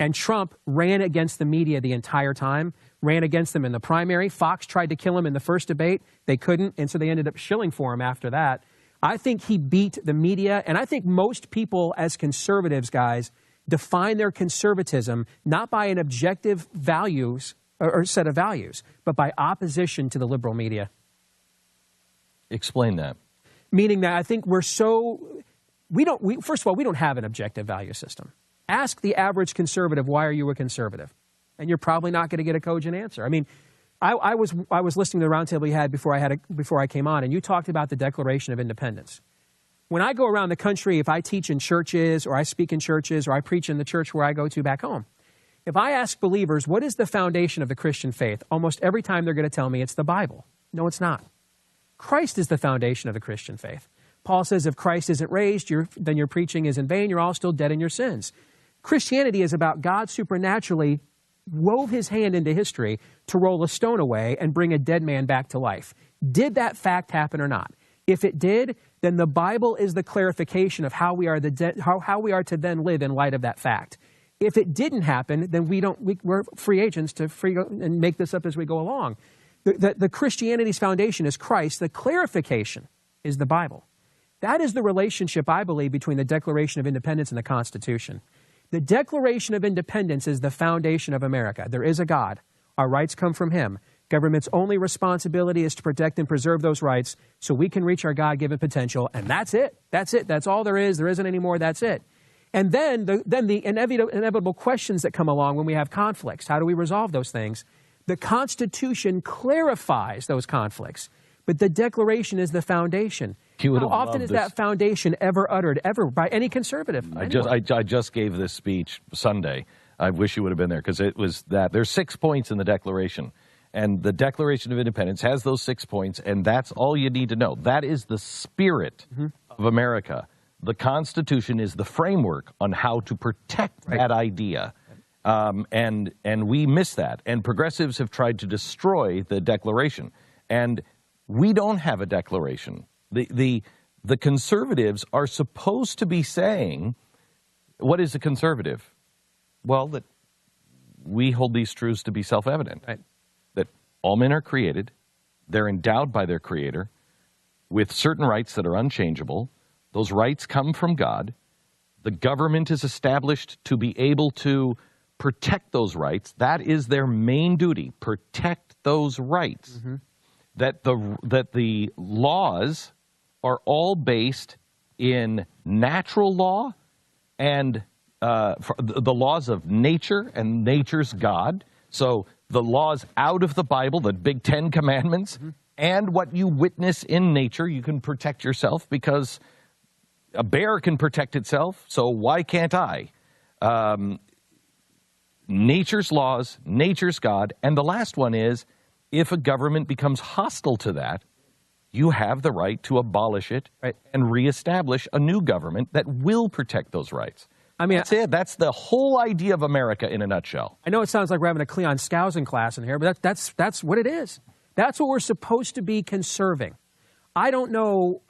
And Trump ran against the media the entire time, ran against them in the primary. Fox tried to kill him in the first debate. They couldn't, and so they ended up shilling for him after that. I think he beat the media, and I think most people as conservatives, guys, define their conservatism not by an objective values or set of values, but by opposition to the liberal media. Explain that. Meaning that I think first of all, we don't have an objective value system. Ask the average conservative, why are you a conservative? And you're probably not going to get a cogent answer. I mean, I was listening to the roundtable you had before I came on, and you talked about the Declaration of Independence. When I go around the country, if I teach in churches or I speak in churches or I preach in the church where I go to back home, if I ask believers, what is the foundation of the Christian faith? Almost every time they're going to tell me it's the Bible. No, it's not. Christ is the foundation of the Christian faith. Paul says if Christ isn't raised, then your preaching is in vain. You're all still dead in your sins. Christianity is about God supernaturally wove his hand into history to roll a stone away and bring a dead man back to life. Did that fact happen or not? If it did, then the Bible is the clarification of how we are how we are to then live in light of that fact. If it didn't happen, then we're free agents to and make this up as we go along. The Christianity's foundation is Christ. The clarification is the Bible. That is the relationship, I believe, between the Declaration of Independence and the Constitution. The Declaration of Independence is the foundation of America. There is a God. Our rights come from him. Government's only responsibility is to protect and preserve those rights so we can reach our God-given potential, and that's it. That's it. That's all there is. There isn't any more. That's it. And then the inevitable questions that come along when we have conflicts. How do we resolve those things? The Constitution clarifies those conflicts, but the Declaration is the foundation. How often is that foundation ever uttered, ever, by any conservative? I just gave this speech Sunday. I wish you would have been there because it was that. There's 6 points in the Declaration. And the Declaration of Independence has those 6 points, and that's all you need to know. That is the spirit of America. The Constitution is the framework on how to protect that idea. And we miss that. And progressives have tried to destroy the Declaration. And we don't have a declaration. The conservatives are supposed to be saying, what is a conservative? Well, that we hold these truths to be self-evident. Right? That all men are created, they're endowed by their Creator with certain rights that are unchangeable. Those rights come from God. The government is established to be able to protect those rights. That is their main duty, protect those rights. That the laws are all based in natural law and the laws of nature and nature's God. So the laws out of the Bible, the big 10 commandments, and what you witness in nature, you can protect yourself because a bear can protect itself, so why can't I? Nature's laws, nature's God, and the last one is, if a government becomes hostile to that, you have the right to abolish it and reestablish a new government that will protect those rights. I mean, that's it. That's the whole idea of America in a nutshell. I know it sounds like we're having a Cleon Skousen class in here, but that's what it is. That's what we're supposed to be conserving. I don't know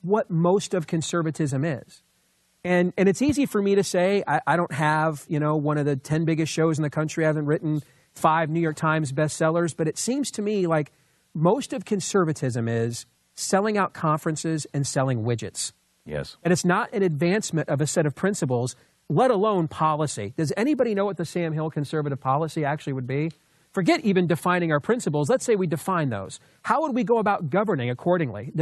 what most of conservatism is. And it's easy for me to say I don't have, one of the 10 biggest shows in the country. I haven't written 5 New York Times bestsellers, but it seems to me like most of conservatism is selling out conferences and selling widgets. Yes. And it's not an advancement of a set of principles, let alone policy. Does anybody know what the Sam Hill conservative policy actually would be? Forget even defining our principles. Let's say we define those. How would we go about governing accordingly?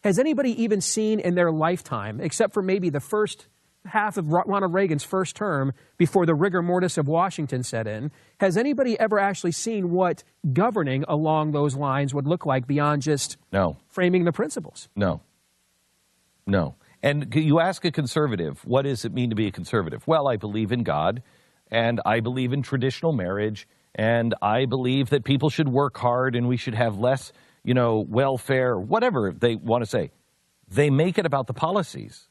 Has anybody even seen in their lifetime, except for maybe the first half of Ronald Reagan's first term before the rigor mortis of Washington set in, has anybody ever actually seen what governing along those lines would look like beyond just framing the principles? No. And you ask a conservative, what does it mean to be a conservative? Well, I believe in God, and I believe in traditional marriage, and I believe that people should work hard and we should have less, welfare, whatever they want to say. They make it about the policies.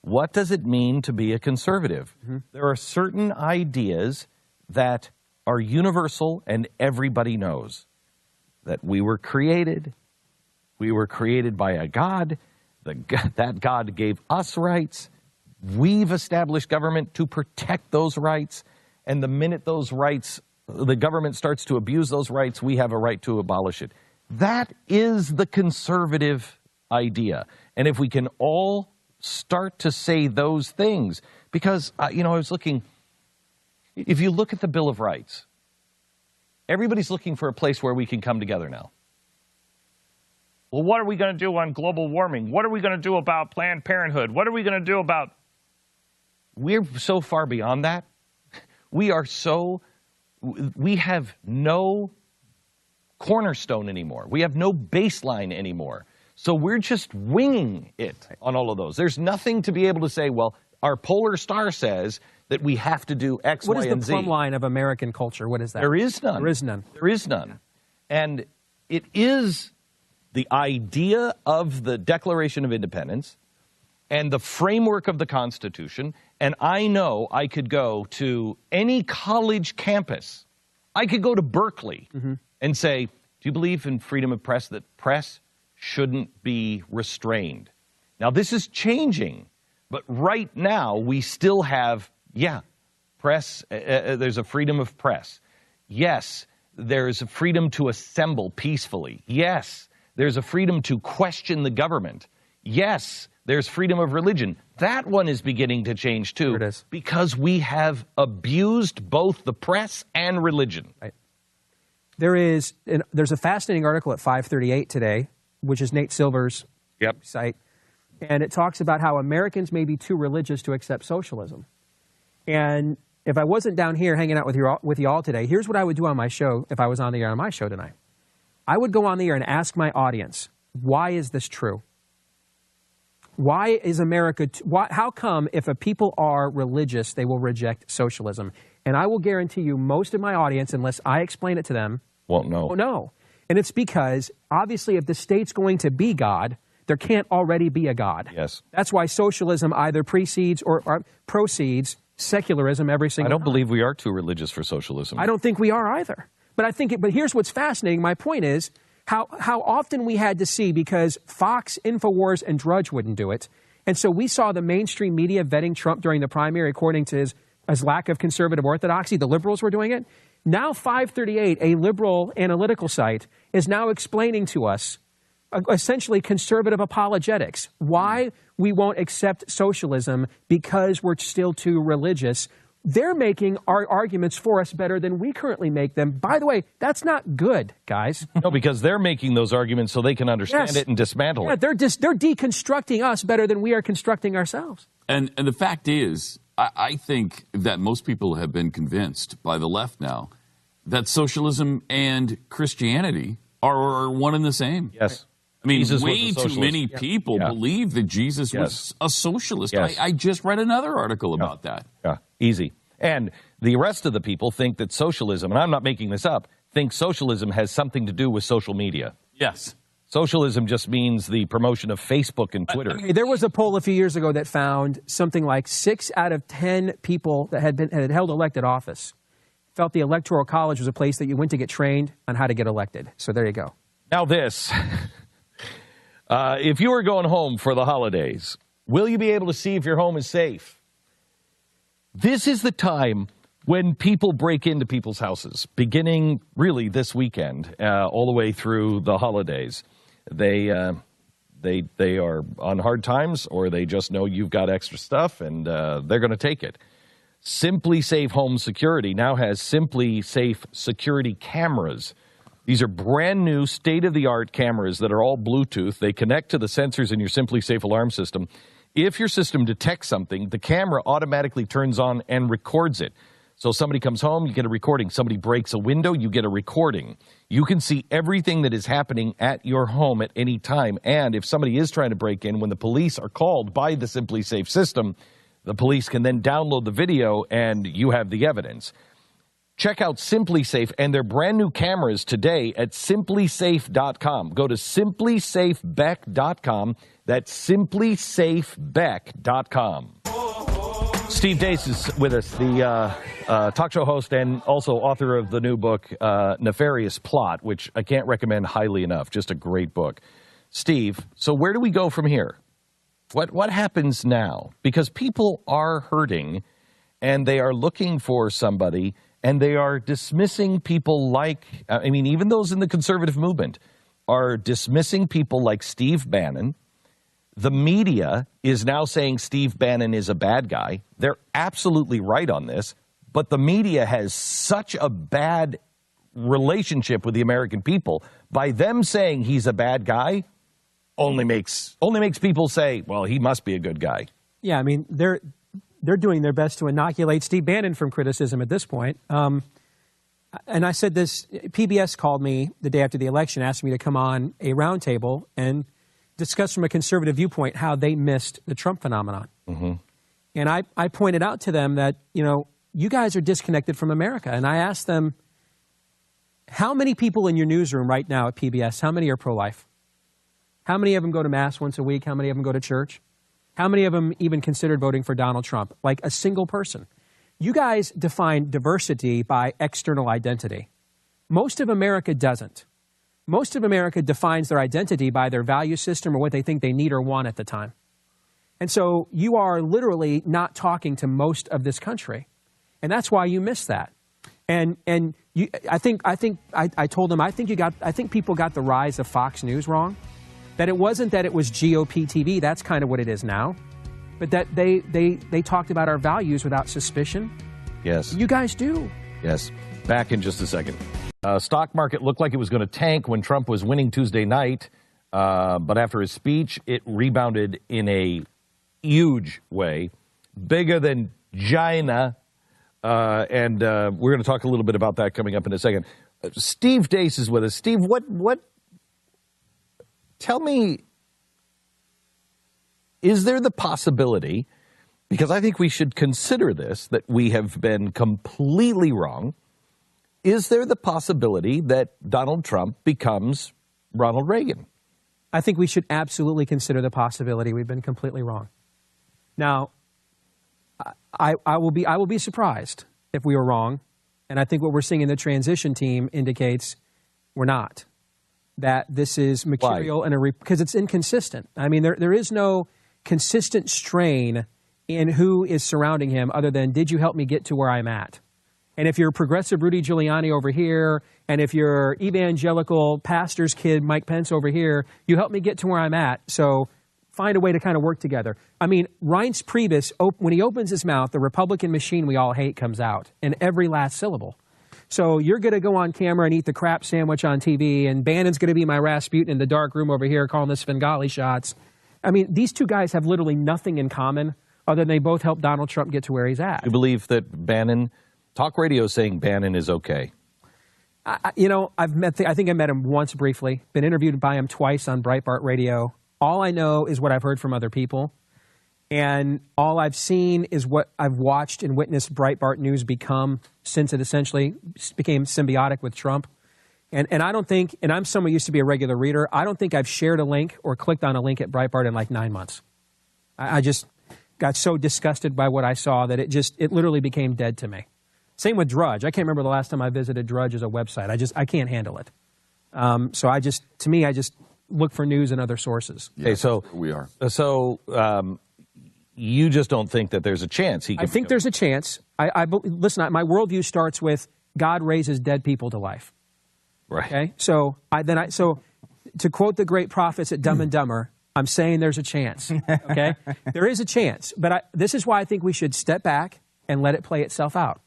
What does it mean to be a conservative? There are certain ideas that are universal and everybody knows. That we were created by a God. That God gave us rights. We've established government to protect those rights. And the minute those rights, the government starts to abuse those rights, we have a right to abolish it. That is the conservative idea. And if we can all start to say those things, because, I was looking, if you look at the Bill of Rights, everybody's looking for a place where we can come together now. Well, what are we going to do on global warming? What are we going to do about Planned Parenthood? What are we going to do about... We're so far beyond that. We have no cornerstone anymore. We have no baseline anymore. So we're just winging it on all of those. There's nothing to be able to say, well, our polar star says that we have to do X, Y, and Z. What is the plumb line of American culture? What is that? There is none. There is none. There is none. And it is the idea of the Declaration of Independence and the framework of the Constitution. And I know I could go to any college campus. I could go to Berkeley and say, do you believe in freedom of press, that press shouldn't be restrained? Now, this is changing, but right now we still have, press, there's a freedom of press. Yes, there's a freedom to assemble peacefully. Yes, there's a freedom to question the government. Yes, there's freedom of religion. That one is beginning to change too, it is. Because we have abused both the press and religion. Right. There's a fascinating article at 538 today, which is Nate Silver's site, and it talks about how Americans may be too religious to accept socialism. And if I wasn't down here hanging out with you all today, here's what I would do on my show if I was on the air on my show tonight. I would go on the air and ask my audience, why is this true? Why is America, how come if a people are religious, they will reject socialism? And I will guarantee you most of my audience, unless I explain it to them, won't know. Won't know. And it's because, obviously, if the state's going to be God, there can't already be a God. Yes. That's why socialism either precedes or proceeds secularism every single time. I don't believe we are too religious for socialism. I don't think we are either. But but here's what's fascinating. My point is how often we had to see, because Fox, InfoWars, and Drudge wouldn't do it. And so we saw the mainstream media vetting Trump during the primary according to his lack of conservative orthodoxy. The liberals were doing it. Now 538, a liberal analytical site, is now explaining to us essentially conservative apologetics, why we won't accept socialism because we're still too religious. They're making our arguments for us better than we currently make them. By the way, that's not good, guys. No, because they're making those arguments so they can understand it and dismantle it. They're deconstructing us better than we are constructing ourselves. And the fact is, I think that most people have been convinced by the left now that socialism and Christianity are one and the same. Yes. I mean, way too many people believe that Jesus was a socialist. Yes. I just read another article about that. Yeah, easy. And the rest of the people think that socialism, and I'm not making this up, think socialism has something to do with social media. Yes. Socialism just means the promotion of Facebook and Twitter. There was a poll a few years ago that found something like 6 out of 10 people that had held elected office felt the Electoral College was a place that you went to get trained on how to get elected. So there you go. Now this, if you are going home for the holidays, will you be able to see if your home is safe? This is the time when people break into people's houses, beginning really this weekend, all the way through the holidays. They are on hard times, or they just know you've got extra stuff, and they're going to take it. Simply Safe Home Security now has Simply Safe security cameras. These are brand new state-of-the-art cameras that are all Bluetooth. They connect to the sensors in your Simply Safe alarm system. If your system detects something, the camera automatically turns on and records it. So somebody comes home, you get a recording. Somebody breaks a window, you get a recording. You can see everything that is happening at your home at any time. And if somebody is trying to break in, when the police are called by the Simply Safe system, the police can then download the video and you have the evidence. Check out Simply Safe and their brand new cameras today at simplysafe.com. Go to simplysafebeck.com. That's simplysafebeck.com. Steve Deace is with us, the talk show host and also author of the new book, Nefarious Plot, which I can't recommend highly enough. Just a great book. Steve, so where do we go from here? What happens now? Because people are hurting, and they are looking for somebody, and they are dismissing people like, I mean, even those in the conservative movement are dismissing people like Steve Bannon. The media is now saying Steve Bannon is a bad guy. They're absolutely right on this, but the media has such a bad relationship with the American people. By them saying he's a bad guy, only makes people say, well, he must be a good guy. Yeah, I mean, they're doing their best to inoculate Steve Bannon from criticism at this point. And I said this, PBS called me the day after the election, asked me to come on a roundtable and discuss from a conservative viewpoint how they missed the Trump phenomenon. Mm-hmm. And I pointed out to them that, you guys are disconnected from America. And I asked them, how many people in your newsroom right now at PBS, how many are pro-life? How many of them go to Mass once a week? How many of them go to church? How many of them even considered voting for Donald Trump? Like a single person. You guys define diversity by external identity. Most of America doesn't. Most of America defines their identity by their value system or what they think they need or want at the time. And so you are literally not talking to most of this country. And that's why you miss that. And I told them, I think people got the rise of Fox News wrong. That it wasn't that it was GOP TV, that's kind of what it is now, but that they talked about our values without suspicion. Yes. You guys do. Yes. Back in just a second. Stock market looked like it was going to tank when Trump was winning Tuesday night, but after his speech, it rebounded in a huge way, bigger than China, and we're going to talk a little bit about that coming up in a second. Steve Deace is with us. Steve, what? Tell me, Is there the possibility, because I think we should consider this, that we have been completely wrong, is there the possibility that Donald Trump becomes Ronald Reagan? I think we should absolutely consider the possibility we've been completely wrong. Now, I will be surprised if we were wrong, and I think what we're seeing in the transition team indicates we're not. That this is material because it's inconsistent. I mean, there is no consistent strain in who is surrounding him other than, did you help me get to where I'm at? And if you're progressive Rudy Giuliani over here, and if you're evangelical pastor's kid Mike Pence over here, you help me get to where I'm at. So find a way to kind of work together. I mean, Reince Priebus, when he opens his mouth, the Republican machine we all hate comes out in every last syllable. So you're going to go on camera and eat the crap sandwich on TV, and Bannon's going to be my Rasputin in the dark room over here calling the Svengali shots. I mean, these two guys have literally nothing in common other than they both helped Donald Trump get to where he's at. You believe that Bannon, talk radio is saying Bannon is okay? I think I met him once briefly, been interviewed by him twice on Breitbart Radio. All I know is what I've heard from other people. And all I've seen is what I've watched and witnessed Breitbart News become since it essentially became symbiotic with Trump. And I don't think, and I'm someone who used to be a regular reader, I don't think I've shared a link or clicked on a link at Breitbart in like 9 months. I just got so disgusted by what I saw that it literally became dead to me. Same with Drudge. I can't remember the last time I visited Drudge as a website. I can't handle it. So I just look for news in other sources. Okay, so we are. So you just don't think that there's a chance he can. I think there's a chance. Listen, my worldview starts with God raises dead people to life. Right. Okay. So to quote the great prophets at Dumb and Dumber, I'm saying there's a chance. Okay. There is a chance, but this is why I think we should step back and let it play itself out.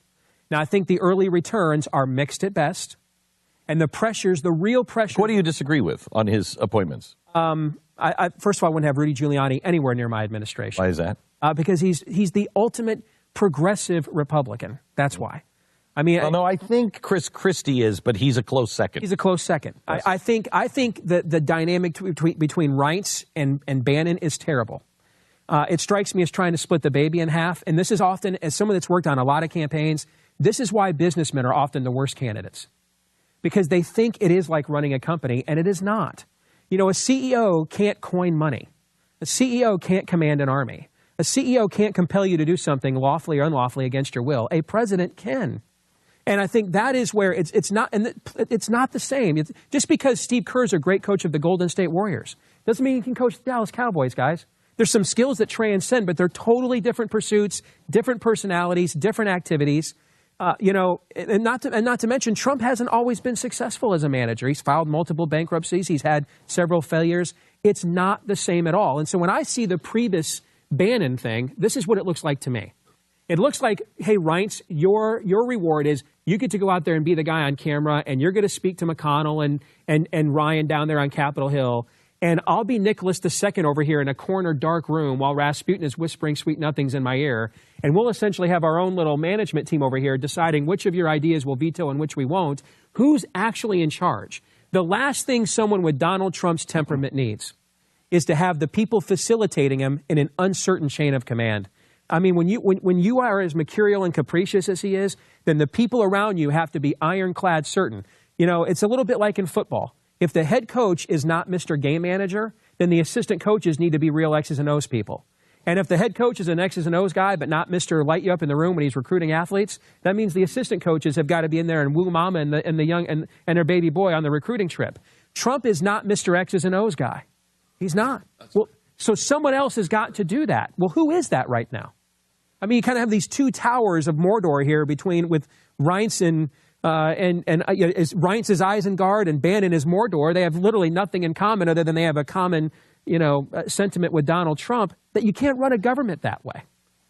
Now, I think the early returns are mixed at best, and the real pressure. What do you disagree with on his appointments? First of all, I wouldn't have Rudy Giuliani anywhere near my administration. Why is that? Because he's the ultimate progressive Republican. That's why. I mean, no, I think Chris Christie is, but he's a close second. He's a close second. Yes. I think that the dynamic between Reince and Bannon is terrible. It strikes me as trying to split the baby in half, and this is often, as someone that's worked on a lot of campaigns, this is why businessmen are often the worst candidates, because they think it is like running a company, and it is not. You know, a CEO can't coin money. A CEO can't command an army. A CEO can't compel you to do something lawfully or unlawfully against your will. A president can. And I think that is where it's not the same. Just because Steve Kerr's a great coach of the Golden State Warriors doesn't mean he can coach the Dallas Cowboys, guys. There's some skills that transcend, but they're totally different pursuits, different personalities, different activities. And not to mention, Trump hasn't always been successful as a manager. He's filed multiple bankruptcies. He's had several failures. It's not the same at all. And so when I see the Priebus-Bannon thing, this is what it looks like to me. It looks like, hey, Reince, your reward is you get to go out there and be the guy on camera, and you're going to speak to McConnell and Ryan down there on Capitol Hill, and I'll be Nicholas II over here in a corner dark room while Rasputin is whispering sweet nothings in my ear, and we'll essentially have our own little management team over here deciding which of your ideas we'll veto and which we won't. Who's actually in charge? The last thing someone with Donald Trump's temperament needs is to have the people facilitating him in an uncertain chain of command. I mean, when you are as mercurial and capricious as he is, then the people around you have to be ironclad certain. You know, it's a little bit like in football. If the head coach is not Mr. Game Manager, then the assistant coaches need to be real X's and O's people. And if the head coach is an X's and O's guy, but not Mr. Light You Up in the room when he's recruiting athletes, that means the assistant coaches have got to be in there and woo mama and the young and their baby boy on the recruiting trip. Trump is not Mr. X's and O's guy. He's not. Well, so someone else has got to do that. Well, who is that right now? I mean, you kind of have these two towers of Mordor here with Reince and Reince is Isengard and Bannon is Mordor. They have literally nothing in common other than they have a common, sentiment with Donald Trump, that you can't run a government that way.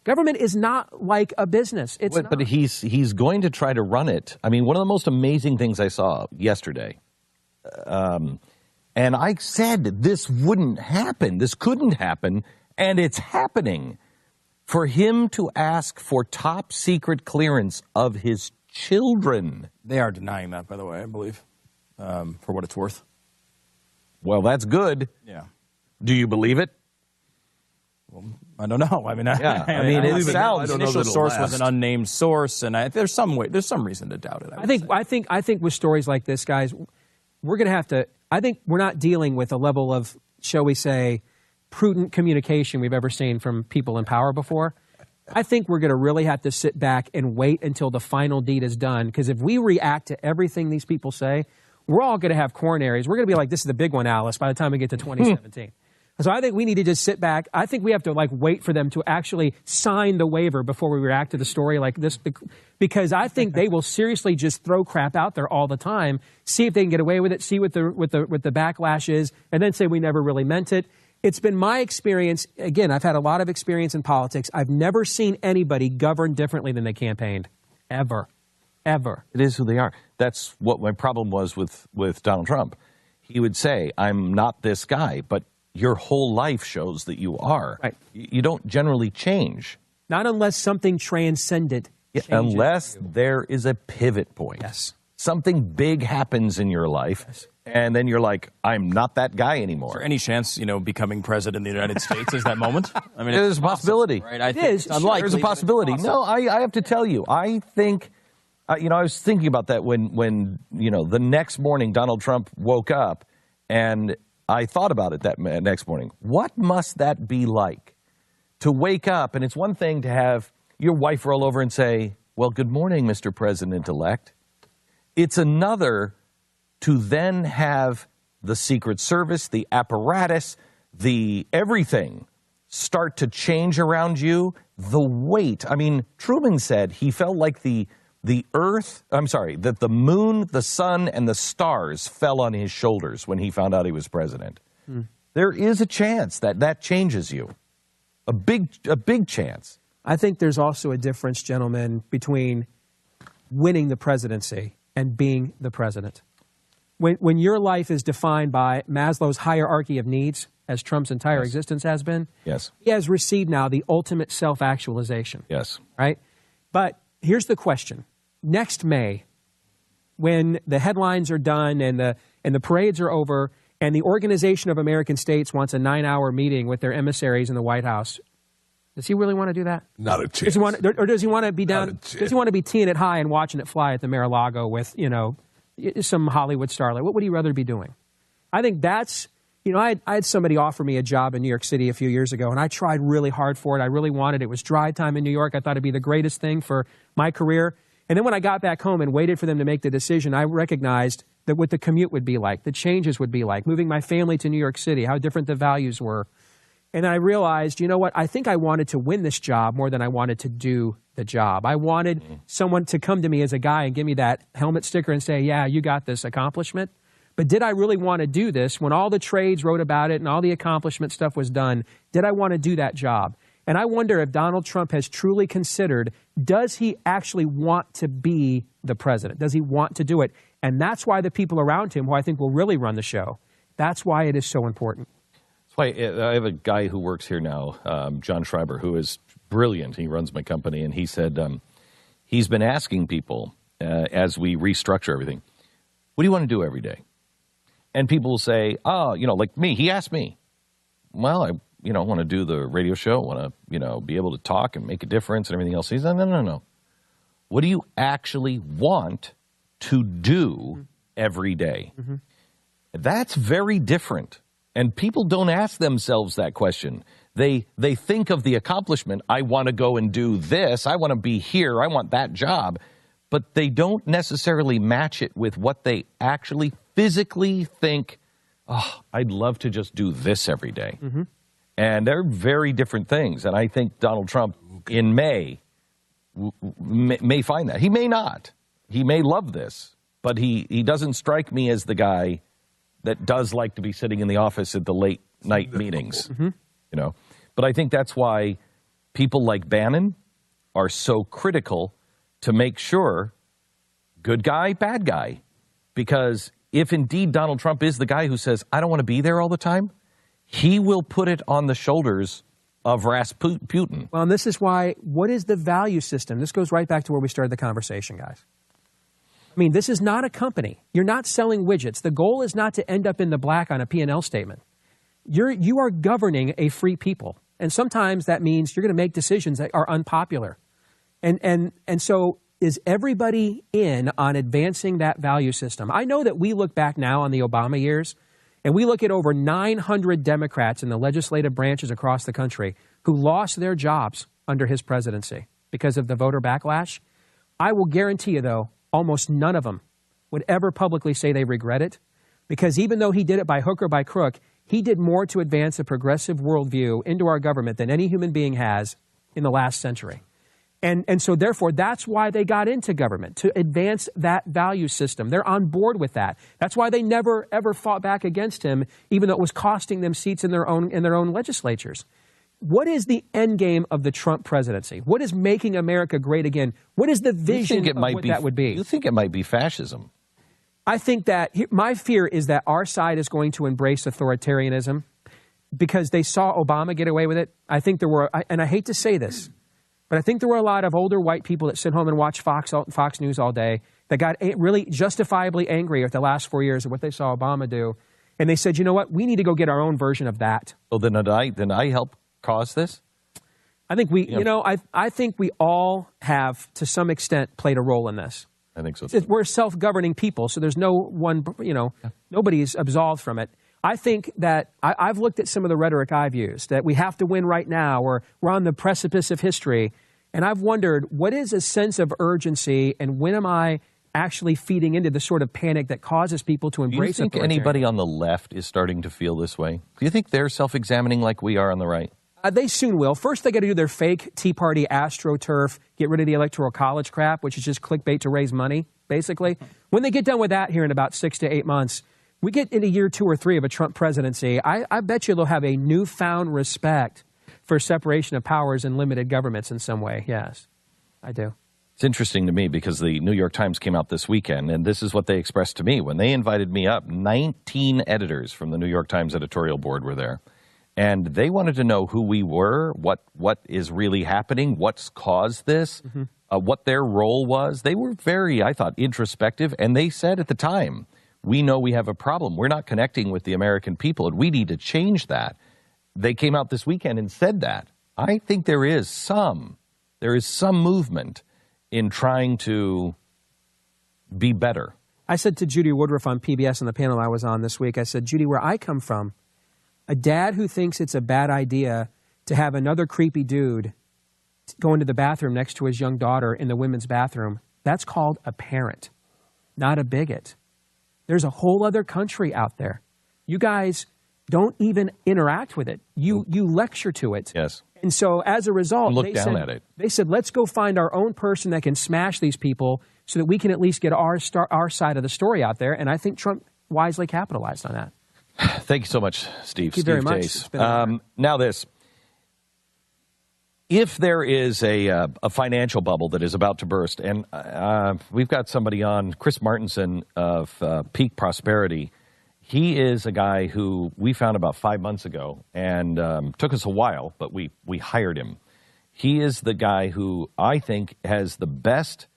Government is not like a business. It's not. But he's going to try to run it. I mean, one of the most amazing things I saw yesterday, and I said this wouldn't happen, this couldn't happen, and it's happening. For him to ask for top secret clearance of his children. They are denying that, by the way, I believe, for what it's worth. Well, that's good. Yeah. Do you believe it? I don't know. I mean, it sounds. Initial source was an unnamed source, and there's some reason to doubt it. I think with stories like this, guys, we're going to have to. I think we're not dealing with a level of, shall we say, prudent communication we've ever seen from people in power before. I think we're going to really have to sit back and wait until the final deed is done, because if we react to everything these people say, we're all going to have coronaries. We're going to be like, this is the big one, Alice, by the time we get to 2017. So I think we need to just sit back. I think we have to wait for them to actually sign the waiver before we react to the story like this, because I think they will seriously just throw crap out there all the time, see if they can get away with it, see what the backlash is, and then say we never really meant it. It's been my experience. Again, I've had a lot of experience in politics. I've never seen anybody govern differently than they campaigned, ever. It is who they are. That's what my problem was with Donald Trump. He would say, "I'm not this guy," but your whole life shows that you are. Right. You don't generally change. Not unless something transcendent changes. Unless there is a pivot point. Yes. Something big happens in your life, yes, and then you're like, I'm not that guy anymore. Is there any chance, becoming president of the United States is that moment? I mean, there's a possibility. Right? I think it's unlikely. There's a possibility. No, I have to tell you, I think, I was thinking about that when the next morning Donald Trump woke up, and I thought about it that next morning. What must that be like to wake up? And it's one thing to have your wife roll over and say, well, good morning, Mr. President-elect. It's another to then have the Secret Service, the apparatus, the everything start to change around you. The weight. I mean, Truman said he felt like that the moon, the sun, and the stars fell on his shoulders when he found out he was president. There is a chance that changes you. A big chance. I think there's also a difference, gentlemen, between winning the presidency and being the president. When your life is defined by Maslow's hierarchy of needs, as Trump's entire existence has been, yes, he has received now the ultimate self-actualization. Yes. Right? But here's the question. Next May, when the headlines are done and the parades are over and the Organization of American States wants a 9-hour meeting with their emissaries in the White House, does he really want to do that? Not a chance. Does he want to be down? Does he want to be teeing it high and watching it fly at the Mar-a-Lago with some Hollywood starlet? What would he rather be doing? I think that's I had somebody offer me a job in New York City a few years ago, and I tried really hard for it. I really wanted it. It was dry time in New York. I thought it'd be the greatest thing for my career. And then when I got back home and waited for them to make the decision, I recognized that what the commute would be like, the changes would be like, moving my family to New York City, how different the values were. And I realized, you know what, I think I wanted to win this job more than I wanted to do the job. I wanted someone to come to me as a guy and give me that helmet sticker and say, yeah, you got this accomplishment. But did I really want to do this? When all the trades wrote about it and all the accomplishment stuff was done, did I want to do that job? And I wonder if Donald Trump has truly considered, does he actually want to be the president? Does he want to do it? And that's why the people around him, who I think will really run the show, that's why it is so important. That's why I have a guy who works here now, John Schreiber, who is brilliant. He runs my company, and he said he's been asking people as we restructure everything, what do you want to do every day? And people will say, like me, he asked me, well, I want to do the radio show, want to, be able to talk and make a difference and everything else. He said, no. What do you actually want to do every day? Mm-hmm. That's very different. And people don't ask themselves that question. They think of the accomplishment. I want to go and do this. I want to be here. I want that job. But they don't necessarily match it with what they actually physically think, I'd love to just do this every day. Mm-hmm. And they're very different things. And I think Donald Trump in May may find that. He may not. He may love this. But he doesn't strike me as the guy that does like to be sitting in the office at the late night meetings. Mm-hmm. But I think that's why people like Bannon are so critical to make sure good guy, bad guy. Because if indeed Donald Trump is the guy who says, I don't want to be there all the time, he will put it on the shoulders of Rasputin. Well, and this is why, what is the value system? This goes right back to where we started the conversation, guys. I mean, this is not a company. You're not selling widgets. The goal is not to end up in the black on a P&L statement. You are governing a free people. And sometimes that means you're going to make decisions that are unpopular. And so is everybody in on advancing that value system? I know that we look back now on the Obama years, and we look at over 900 Democrats in the legislative branches across the country who lost their jobs under his presidency because of the voter backlash. I will guarantee you, though, almost none of them would ever publicly say they regret it, because even though he did it by hook or by crook, he did more to advance a progressive worldview into our government than any human being has in the last century. And so therefore, that's why they got into government, to advance that value system. They're on board with that. That's why they never, ever fought back against him, even though it was costing them seats in their own legislatures. What is the end game of the Trump presidency? What is making America great again? What is the vision of what that would be? You think it might be fascism? I think that my fear is that our side is going to embrace authoritarianism because they saw Obama get away with it. I think there were, and I hate to say this, but I think there were a lot of older white people that sit home and watch Fox News all day that got really justifiably angry at the last 4 years of what they saw Obama do. And they said, you know what, we need to go get our own version of that. Oh, then I help cause this? I think I think we all have, to some extent, played a role in this. I think so too. We're self-governing people, so there's no one, nobody's absolved from it. I think that I've looked at some of the rhetoric I've used, that we have to win right now, or we're on the precipice of history. And I've wondered, what is a sense of urgency, and when am I actually feeding into the sort of panic that causes people to embrace it? Do you think anybody on the left is starting to feel this way? Do you think they're self-examining like we are on the right? They soon will. First, they got to do their fake Tea Party AstroTurf, get rid of the Electoral College crap, which is just clickbait to raise money, basically. When they get done with that here in about 6 to 8 months, we get into year 2 or 3 of a Trump presidency, I bet you they'll have a newfound respect for separation of powers and limited governments in some way. Yes, I do. It's interesting to me because the New York Times came out this weekend, and this is what they expressed to me. When they invited me up, 19 editors from the New York Times editorial board were there. And they wanted to know who we were, what is really happening, what's caused this, what their role was. They were very, I thought, introspective. And they said at the time, we know we have a problem. We're not connecting with the American people, and we need to change that. They came out this weekend and said that. I think there is some movement in trying to be better. I said to Judy Woodruff on PBS on the panel I was on this week, I said, Judy, where I come from, a dad who thinks it's a bad idea to have another creepy dude go into the bathroom next to his young daughter in the women's bathroom, that's called a parent, not a bigot. There's a whole other country out there. You guys don't even interact with it. You lecture to it. Yes. And so as a result, they said, let's go find our own person that can smash these people so that we can at least get our side of the story out there. And I think Trump wisely capitalized on that. Thank you so much, Steve. Thank you very much. It's been an honor. Now this. If there is a financial bubble that is about to burst, and we've got somebody on, Chris Martinson of Peak Prosperity. He is a guy who we found about 5 months ago, and took us a while, but we hired him. He is the guy who I think has the best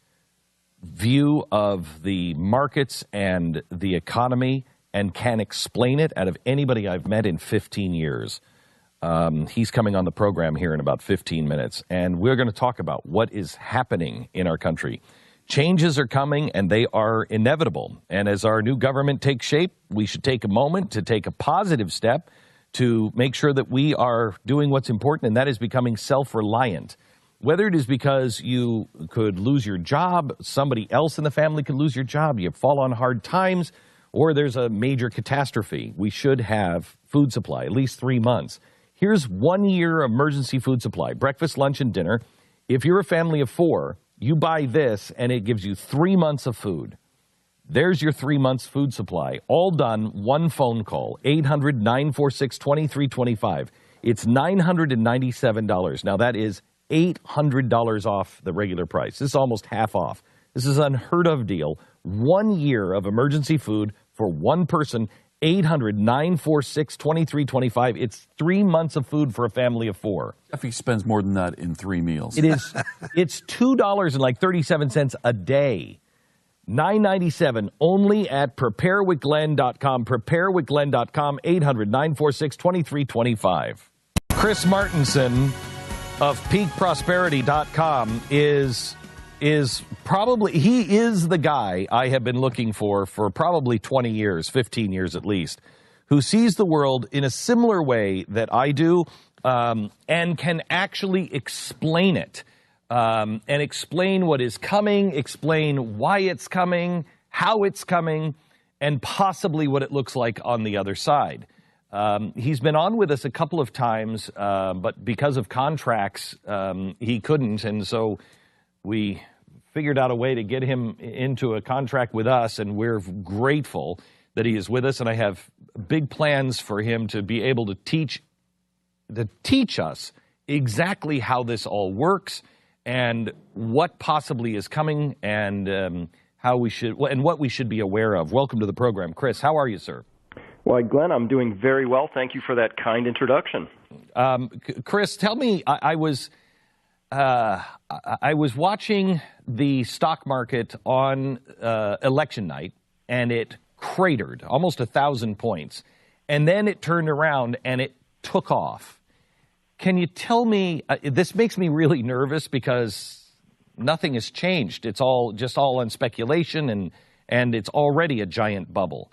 view of the markets and the economy and can explain it out of anybody I've met in 15 years. He's coming on the program here in about 15 minutes, and we're going to talk about what is happening in our country. Changes are coming, and they are inevitable. And as our new government takes shape, we should take a moment to take a positive step to make sure that we are doing what's important, and that is becoming self-reliant. Whether it is because you could lose your job, somebody else in the family could lose your job, you fall on hard times, or there's a major catastrophe, we should have food supply, at least 3 months. Here's 1 year emergency food supply, breakfast, lunch, and dinner. If you're a family of 4, you buy this, and it gives you 3 months of food. There's your 3 months food supply, all done, one phone call, 800-946-2325. It's $997. Now, that is $800 off the regular price. This is almost half off. This is an unheard of deal. 1 year of emergency food for one person, 800-946-2325. It's 3 months of food for a family of 4. If he spends more than that in 3 meals. It is. It's $2.37 a day. $9.97 only at preparewithglenn.com. Preparewithglenn.com, 800-946-2325. Chris Martenson of peakprosperity.com is probably, he is the guy I have been looking for probably 20 years, 15 years at least, who sees the world in a similar way that I do, and can actually explain it, and explain what is coming, explain why it's coming, how it's coming, and possibly what it looks like on the other side. He's been on with us a couple of times, but because of contracts, he couldn't, and so we figured out a way to get him into a contract with us, and we're grateful that he is with us, and I have big plans for him to be able to teach us exactly how this all works and what possibly is coming, and how we should, and what we should be aware of. Welcome to the program, Chris. How are you, sir? Well, Glenn, I'm doing very well. Thank you for that kind introduction. Chris, tell me, I was watching the stock market on election night, and it cratered almost 1,000 points, and then it turned around and it took off. Can you tell me, this makes me really nervous because nothing has changed. It's all on speculation, and it's already a giant bubble.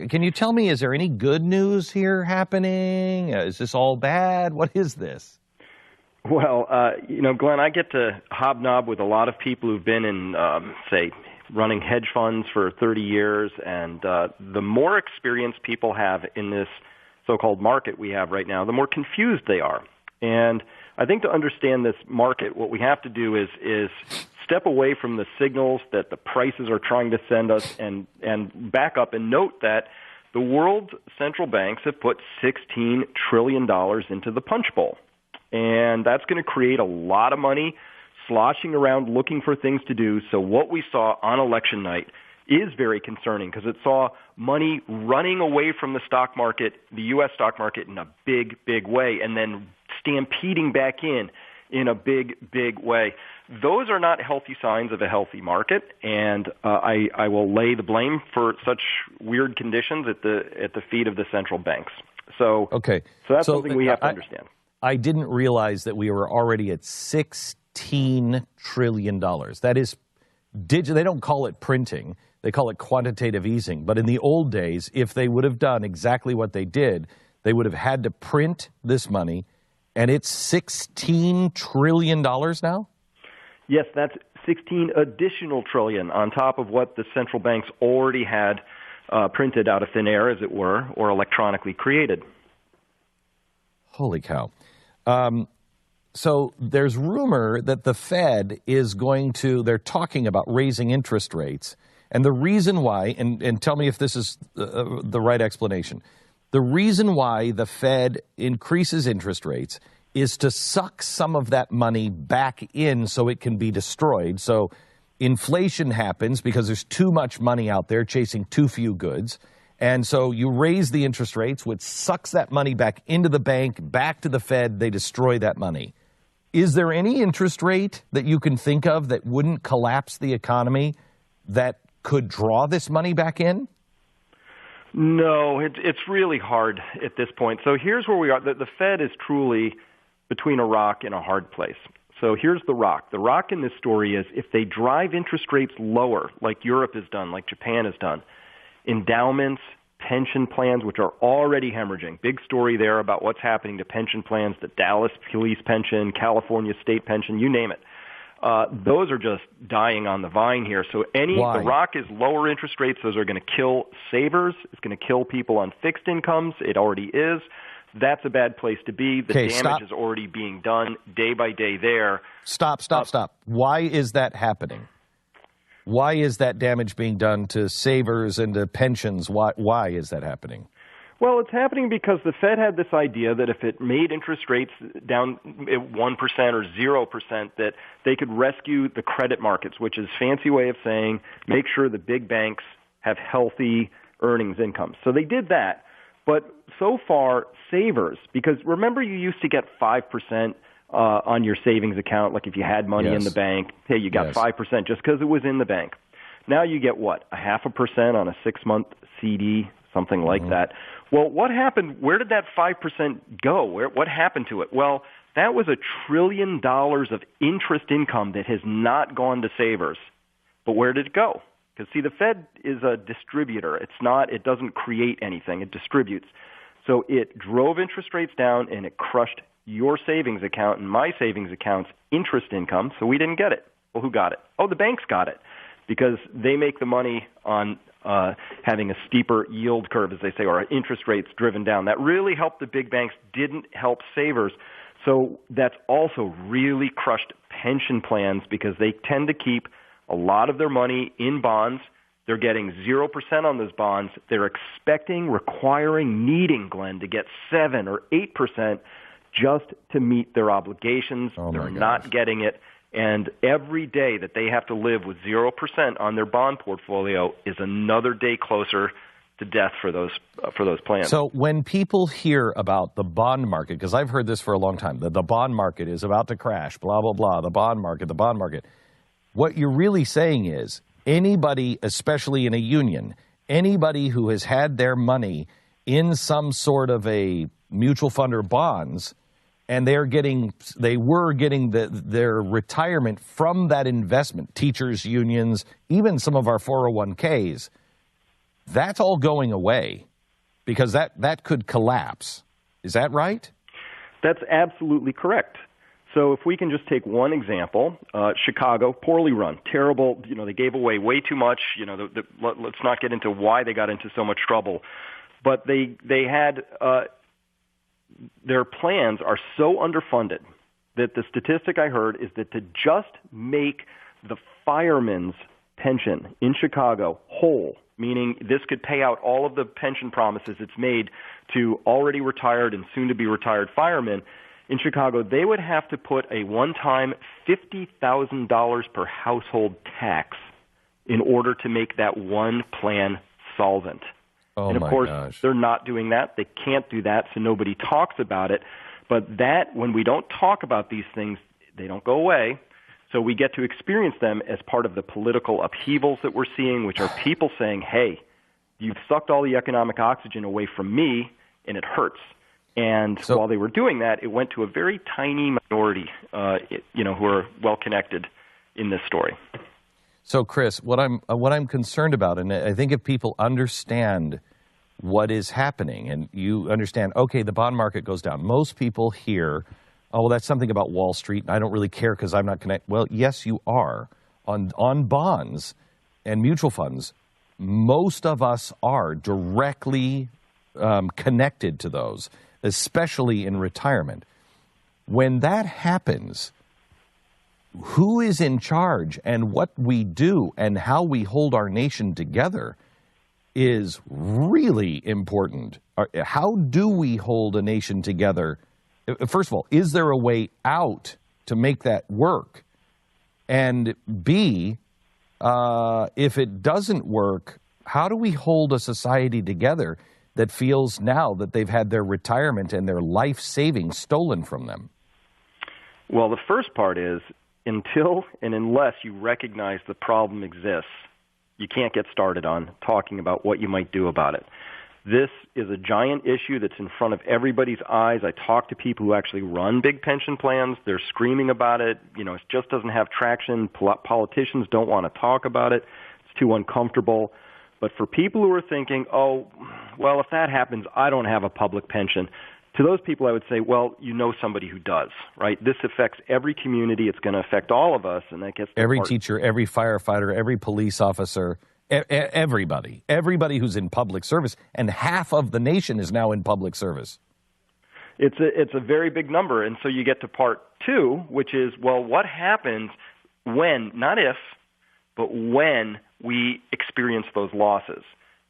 Can you tell me, is there any good news here happening? Is this all bad? What is this? Well, Glenn, I get to hobnob with a lot of people who've been in, say, running hedge funds for 30 years, and the more experience people have in this so-called market we have right now, the more confused they are. And I think to understand this market, what we have to do is step away from the signals that the prices are trying to send us, and back up and note that the world's central banks have put $16 trillion into the punch bowl. And that's going to create a lot of money sloshing around looking for things to do. So what we saw on election night is very concerning, because it saw money running away from the stock market, the U.S. stock market, in a big, big way, and then stampeding back in a big, big way. Those are not healthy signs of a healthy market, and I will lay the blame for such weird conditions at the feet of the central banks. So, okay. So that's something we have to understand. I didn't realize that we were already at $16 trillion. That is digital. They don't call it printing. They call it quantitative easing. But in the old days, if they would have done exactly what they did, they would have had to print this money, and it's $16 trillion now? Yes, that's 16 additional trillion on top of what the central banks already had printed out of thin air, as it were, or electronically created. Holy cow. So there's rumor that the Fed is they're talking about raising interest rates. And the reason why, and tell me if this is the right explanation, the reason why the Fed increases interest rates is to suck some of that money back in so it can be destroyed. So inflation happens because there's too much money out there chasing too few goods. And so you raise the interest rates, which sucks that money back into the bank, back to the Fed. They destroy that money. Is there any interest rate that you can think of that wouldn't collapse the economy that could draw this money back in? No, it's really hard at this point. So here's where we are. The Fed is truly between a rock and a hard place. So here's the rock. The rock in this story is if they drive interest rates lower, like Europe has done, like Japan has done, endowments, pension plans, which are already hemorrhaging. Big story there about what's happening to pension plans, the Dallas police pension, California state pension, you name it. Those are just dying on the vine here. So the rock is lower interest rates. Those are going to kill savers. It's going to kill people on fixed incomes. It already is. That's a bad place to be. The damage is already being done day by day there. Stop. Why is that happening? Why is that damage being done to savers and to pensions? Why is that happening? Well, it's happening because the Fed had this idea that if it made interest rates down at 1% or 0%, that they could rescue the credit markets, which is a fancy way of saying make sure the big banks have healthy earnings incomes. So they did that. But so far, savers, because remember you used to get 5% on your savings account, like if you had money in the bank, hey, you got 5% just because it was in the bank. Now you get what, 0.5% on a 6-month CD, something like that. Well, what happened? Where did that 5% go? What happened to it? Well, that was $1 trillion of interest income that has not gone to savers. But where did it go? Because, see, the Fed is a distributor. It doesn't create anything. It distributes. So it drove interest rates down, and it crushed your savings account and my savings account's interest income, so we didn't get it. Well, who got it? Oh, the banks got it, because they make the money on having a steeper yield curve, as they say, or interest rates driven down. That really helped the big banks, didn't help savers. So that's also really crushed pension plans, because they tend to keep a lot of their money in bonds. They're getting 0% on those bonds. They're expecting, requiring, needing, Glenn, to get 7 or 8% just to meet their obligations. They're not getting it. And every day that they have to live with 0% on their bond portfolio is another day closer to death for those plans. So when people hear about the bond market, because I've heard this for a long time, that the bond market is about to crash, blah, blah, blah, the bond market, what you're really saying is anybody, especially in a union, anybody who has had their money in some sort of a mutual fund or bonds, and they were getting their retirement from that investment, teachers, unions, even some of our 401ks, that's all going away, because that could collapse. Is that right? That's absolutely correct. So if we can just take one example, Chicago, poorly run, terrible. They gave away way too much. Let's not get into why they got into so much trouble, but they had their plans are so underfunded that the statistic I heard is that to just make the firemen's pension in Chicago whole, meaning this could pay out all of the pension promises it's made to already retired and soon-to-be retired firemen, in Chicago, they would have to put a one-time $50,000 per household tax in order to make that one plan solvent. Oh, and of course, they're not doing that. They can't do that, so nobody talks about it. But when we don't talk about these things, they don't go away. So we get to experience them as part of the political upheavals that we're seeing, which are people saying, hey, you've sucked all the economic oxygen away from me, and it hurts. And while they were doing that, it went to a very tiny minority, who are well connected in this story. So, Chris, what I'm concerned about, and I think if people understand what is happening, and you understand, okay, the bond market goes down. Most people hear, oh, well, that's something about Wall Street, and I don't really care because I'm not connected. Well, yes, you are. On bonds and mutual funds, most of us are directly connected to those, especially in retirement. When that happens, who is in charge, and what we do and how we hold our nation together is really important. How do we hold a nation together? First of all, is there a way out to make that work? And B, if it doesn't work, how do we hold a society together that feels now that they've had their retirement and their life savings stolen from them? Well, the first part is, until and unless you recognize the problem exists, you can't get started on talking about what you might do about it. This is a giant issue that's in front of everybody's eyes. I talk to people who actually run big pension plans. They're screaming about it. It just doesn't have traction. Politicians don't want to talk about it. It's too uncomfortable. But for people who are thinking, oh, well, if that happens, I don't have a public pension, to those people I would say, well, you know somebody who does, right? This affects every community. It's going to affect all of us, and that gets every teacher, every firefighter, every police officer, everybody who's in public service, and half of the nation is now in public service. It's a very big number, and so you get to part two, which is, well, what happens when, not if, but when we experience those losses?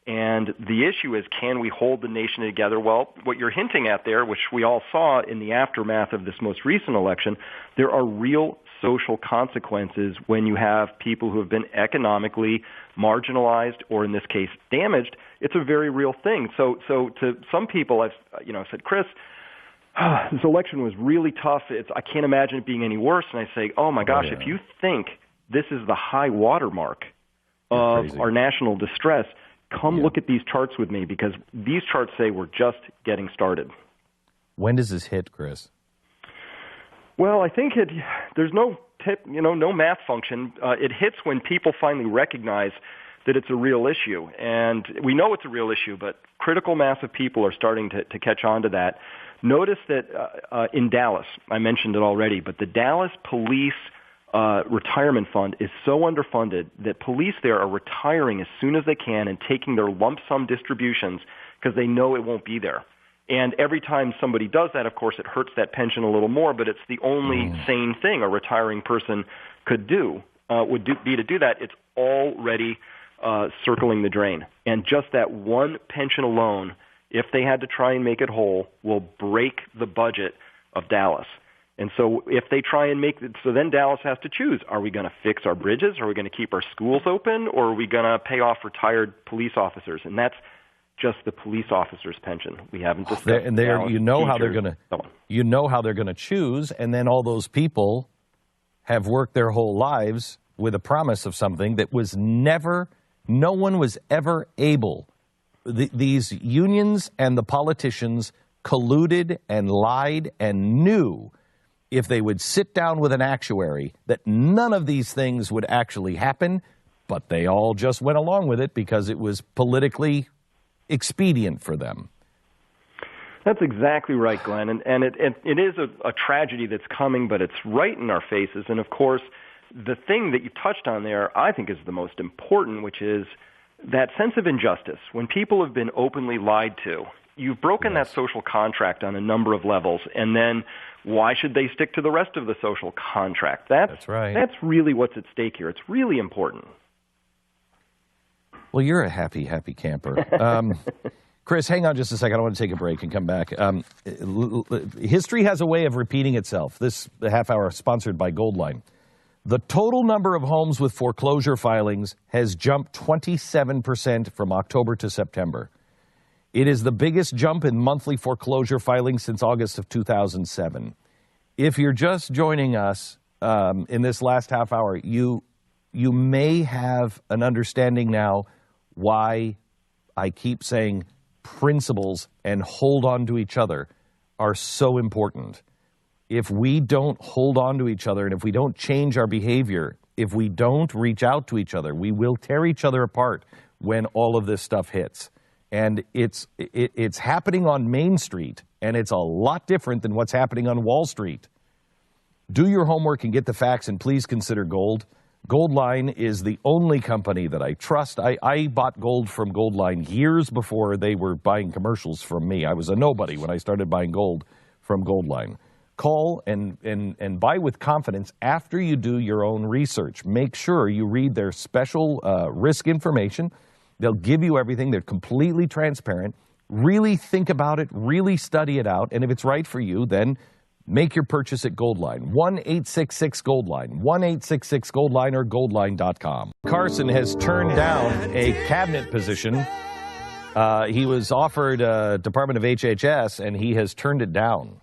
And the issue is, can we hold the nation together? Well, what you're hinting at there, which we all saw in the aftermath of this most recent election, there are real social consequences when you have people who have been economically marginalized, or in this case, damaged. It's a very real thing. So to some people, I've said, Chris, this election was really tough. I can't imagine it being any worse. And I say, oh my gosh, if you think this is the high watermark of our national distress, come look at these charts with me, because these charts say we're just getting started. When does this hit, Chris? Well, I think there's no no math function. It hits when people finally recognize that it's a real issue. And we know it's a real issue, but critical mass of people are starting to catch on to that. Notice that in Dallas, I mentioned it already, but the Dallas Police retirement fund is so underfunded that police there are retiring as soon as they can and taking their lump sum distributions because they know it won't be there. And every time somebody does that, of course, it hurts that pension a little more, but it's the only sane thing a retiring person could do, be to do that. It's already circling the drain. And just that one pension alone, if they had to try and make it whole, will break the budget of Dallas. And so if they try and make it, so then Dallas has to choose. Are we going to fix our bridges? Are we going to keep our schools open? Or are we going to pay off retired police officers? And that's just the police officers' pension. We haven't discussed. And you know how they're going to choose, and then all those people have worked their whole lives with a promise of something that was never, no one was ever able. These unions and the politicians colluded and lied and knew if they would sit down with an actuary that none of these things would actually happen, but they all just went along with it because it was politically expedient for them. That's exactly right, Glenn. And it is a tragedy that's coming, but it's right in our faces. And, of course, the thing that you touched on there I think is the most important, which is that sense of injustice. When people have been openly lied to, you've broken that social contract on a number of levels, and then why should they stick to the rest of the social contract? That's right. That's really what's at stake here. It's really important. Well, you're a happy camper. Chris, hang on just a second. I want to take a break and come back. History has a way of repeating itself. This half hour sponsored by Goldline. The total number of homes with foreclosure filings has jumped 27% from October to September. It is the biggest jump in monthly foreclosure filings since August of 2007. If you're just joining us in this last half hour, you may have an understanding now why I keep saying principles and hold on to each other are so important. If we don't hold on to each other and if we don't change our behavior, if we don't reach out to each other, we will tear each other apart when all of this stuff hits. And it's happening on Main Street, and it's a lot different than what's happening on Wall Street. Do your homework and get the facts, and please consider gold. Goldline is the only company that I trust. I bought gold from Goldline years before they were buying commercials from me. I was a nobody when I started buying gold from Goldline. Call and buy with confidence after you do your own research. Make sure you read their special risk information. They'll give you everything. They're completely transparent. Really think about it. Really study it out. And if it's right for you, then make your purchase at Goldline. 1-866-GOLDLINE. 1-866-GOLDLINE or goldline.com. Carson has turned down a cabinet position. He was offered a Department of HHS, and he has turned it down.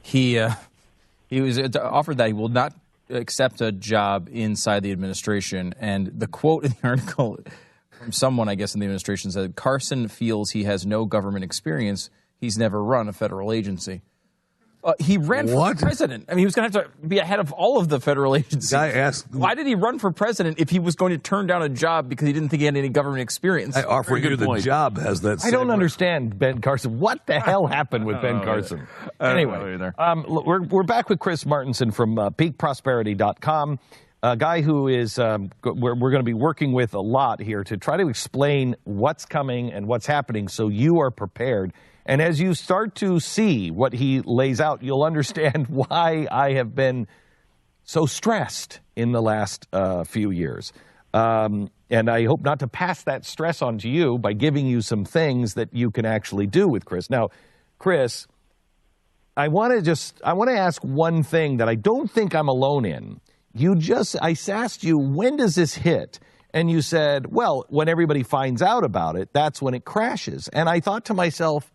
He was offered that he will not accept a job inside the administration. And the quote in the article from someone, I guess, in the administration said, Carson feels he has no government experience. He's never run a federal agency. He ran for president. I mean, he was going to have to be ahead of all of the federal agencies. Guy asked, why did he run for president if he was going to turn down a job because he didn't think he had any government experience? I offer you the job has that. I don't understand Ben Carson. What the hell happened with Ben Carson? Anyway, we're back with Chris Martenson from peakprosperity.com, a guy who is we're going to be working with a lot here to try to explain what's coming and what's happening so you are prepared. And as you start to see what he lays out, you'll understand why I have been so stressed in the last few years. And I hope not to pass that stress on to you by giving you some things that you can actually do with Chris. Now, Chris, I want to ask one thing that I don't think I'm alone in. I asked you, when does this hit? And you said, well, when everybody finds out about it, that's when it crashes. And I thought to myself,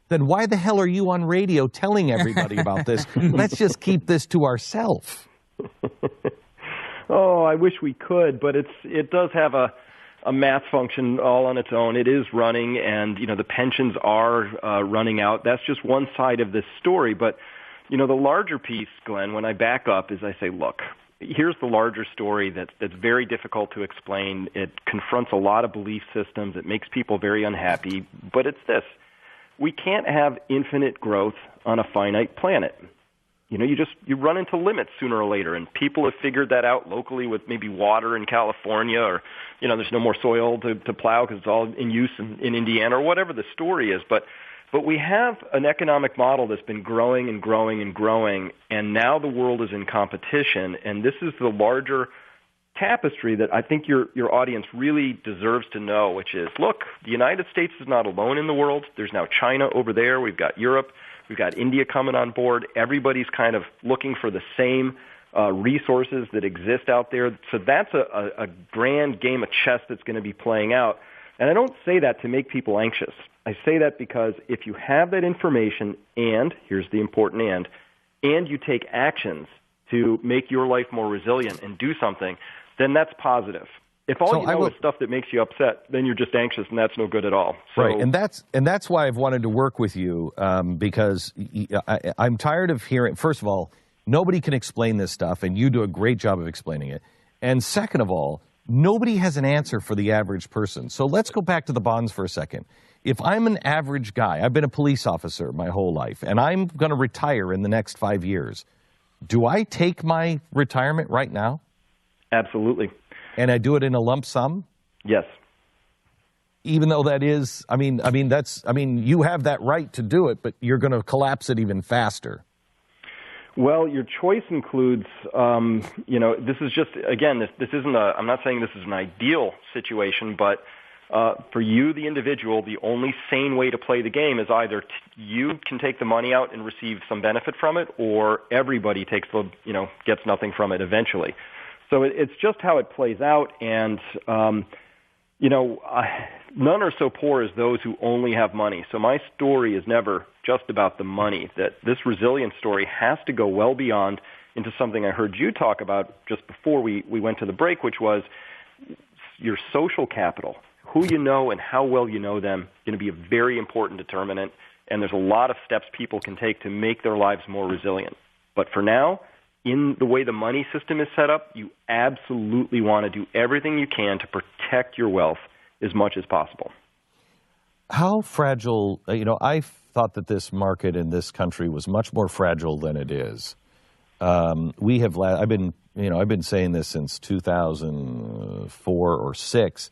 then why the hell are you on radio telling everybody about this? Let's just keep this to ourselves. Oh, I wish we could, but it does have a a math function all on its own. It is running, and the pensions are running out. That's just one side of this story. But the larger piece, Glenn, when I back up, is I say, look, here's the larger story that's very difficult to explain. It confronts a lot of belief systems. It makes people very unhappy. But it's this: we can't have infinite growth on a finite planet. You run into limits sooner or later, and people have figured that out locally with maybe water in California, or there's no more soil to plow because it's all in use in Indiana, or whatever the story is. But we have an economic model that's been growing and growing and growing, and now the world is in competition, and this is the larger tapestry that I think your audience really deserves to know, which is, look, the United States is not alone in the world. There's now China over there. We've got Europe. We've got India coming on board. Everybody's kind of looking for the same resources that exist out there. So that's a grand game of chess that's going to be playing out. And I don't say that to make people anxious. I say that because if you have that information, and here's the important and you take actions to make your life more resilient and do something, then that's positive. If all you know is stuff that makes you upset, then you're just anxious, and that's no good at all. So, right, and that's why I've wanted to work with you, because I'm tired of hearing. First of all, nobody can explain this stuff, and you do a great job of explaining it. And second of all, nobody has an answer for the average person. So let's go back to the bonds for a second. If I'm an average guy, I've been a police officer my whole life, and I'm going to retire in the next 5 years, do I take my retirement right now? Absolutely. And I do it in a lump sum? Yes. Even though that is, you have that right to do it, but you're going to collapse it even faster. Well, your choice includes, this is just, again, this isn't I'm not saying this is an ideal situation, but for you, the individual, the only sane way to play the game is either you can take the money out and receive some benefit from it, or everybody gets nothing from it eventually. So it's just how it plays out, and, none are so poor as those who only have money. So my story is never just about the money. That this resilience story has to go well beyond into something I heard you talk about just before we went to the break, which was your social capital. Who you know and how well you know them is going to be a very important determinant, and there's a lot of steps people can take to make their lives more resilient. But for now, in the way the money system is set up, you absolutely want to do everything you can to protect your wealth as much as possible. How fragile, I thought that this market in this country was much more fragile than it is. I've been saying this since 2004 or 6,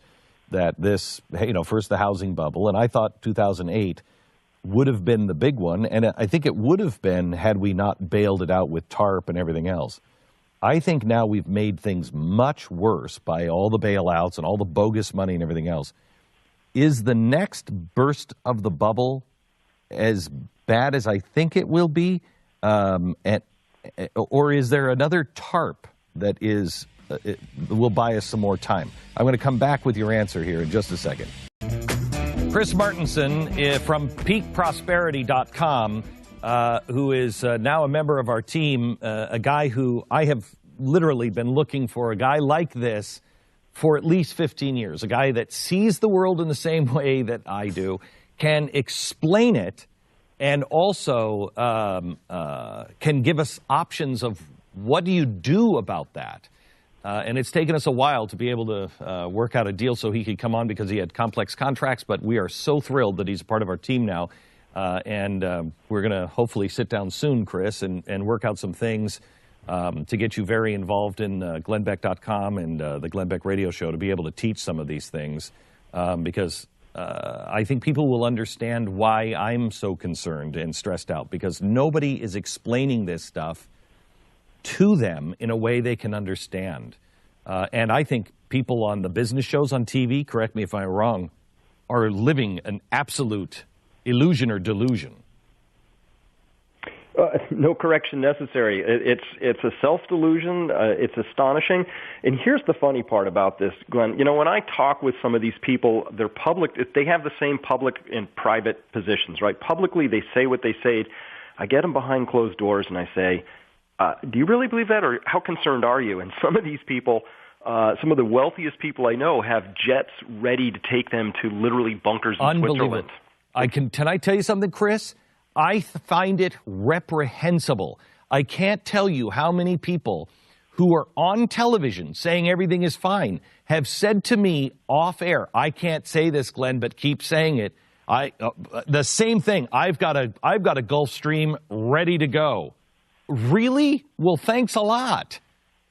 that this, first the housing bubble, and I thought 2008 would have been the big one, and I think it would have been had we not bailed it out with TARP and everything else. I think now we've made things much worse by all the bailouts and all the bogus money and everything else. Is the next burst of the bubble as bad as I think it will be? Or is there another TARP that will buy us some more time? I'm going to come back with your answer here in just a second. Chris Martenson from peakprosperity.com, who is now a member of our team, a guy who I have literally been looking for, a guy like this for at least 15 years, a guy that sees the world in the same way that I do, can explain it, and also can give us options of what do you do about that. And it's taken us a while to be able to work out a deal so he could come on because he had complex contracts, but we are so thrilled that he's a part of our team now. And we're going to hopefully sit down soon, Chris, and work out some things to get you very involved in GlennBeck.com and the Glenn Beck Radio Show to be able to teach some of these things because I think people will understand why I'm so concerned and stressed out, because nobody is explaining this stuff to them in a way they can understand. And I think people on the business shows on TV, correct me if I'm wrong, are living an absolute illusion or delusion. No correction necessary. It's a self-delusion. It's astonishing. And here's the funny part about this, Glenn. When I talk with some of these people, they're public. They have the same public and private positions, right? Publicly, they say what they say. I get them behind closed doors, and I say, do you really believe that, or how concerned are you? And some of these people Some of the wealthiest people I know have jets ready to take them to literally bunkers in Switzerland. Can I tell you something, Chris? I find it reprehensible. I can't tell you how many people who are on television saying everything is fine have said to me off air, I can't say this, Glenn, but keep saying it. The same thing. I've got a Gulfstream ready to go. Really? Well, thanks a lot.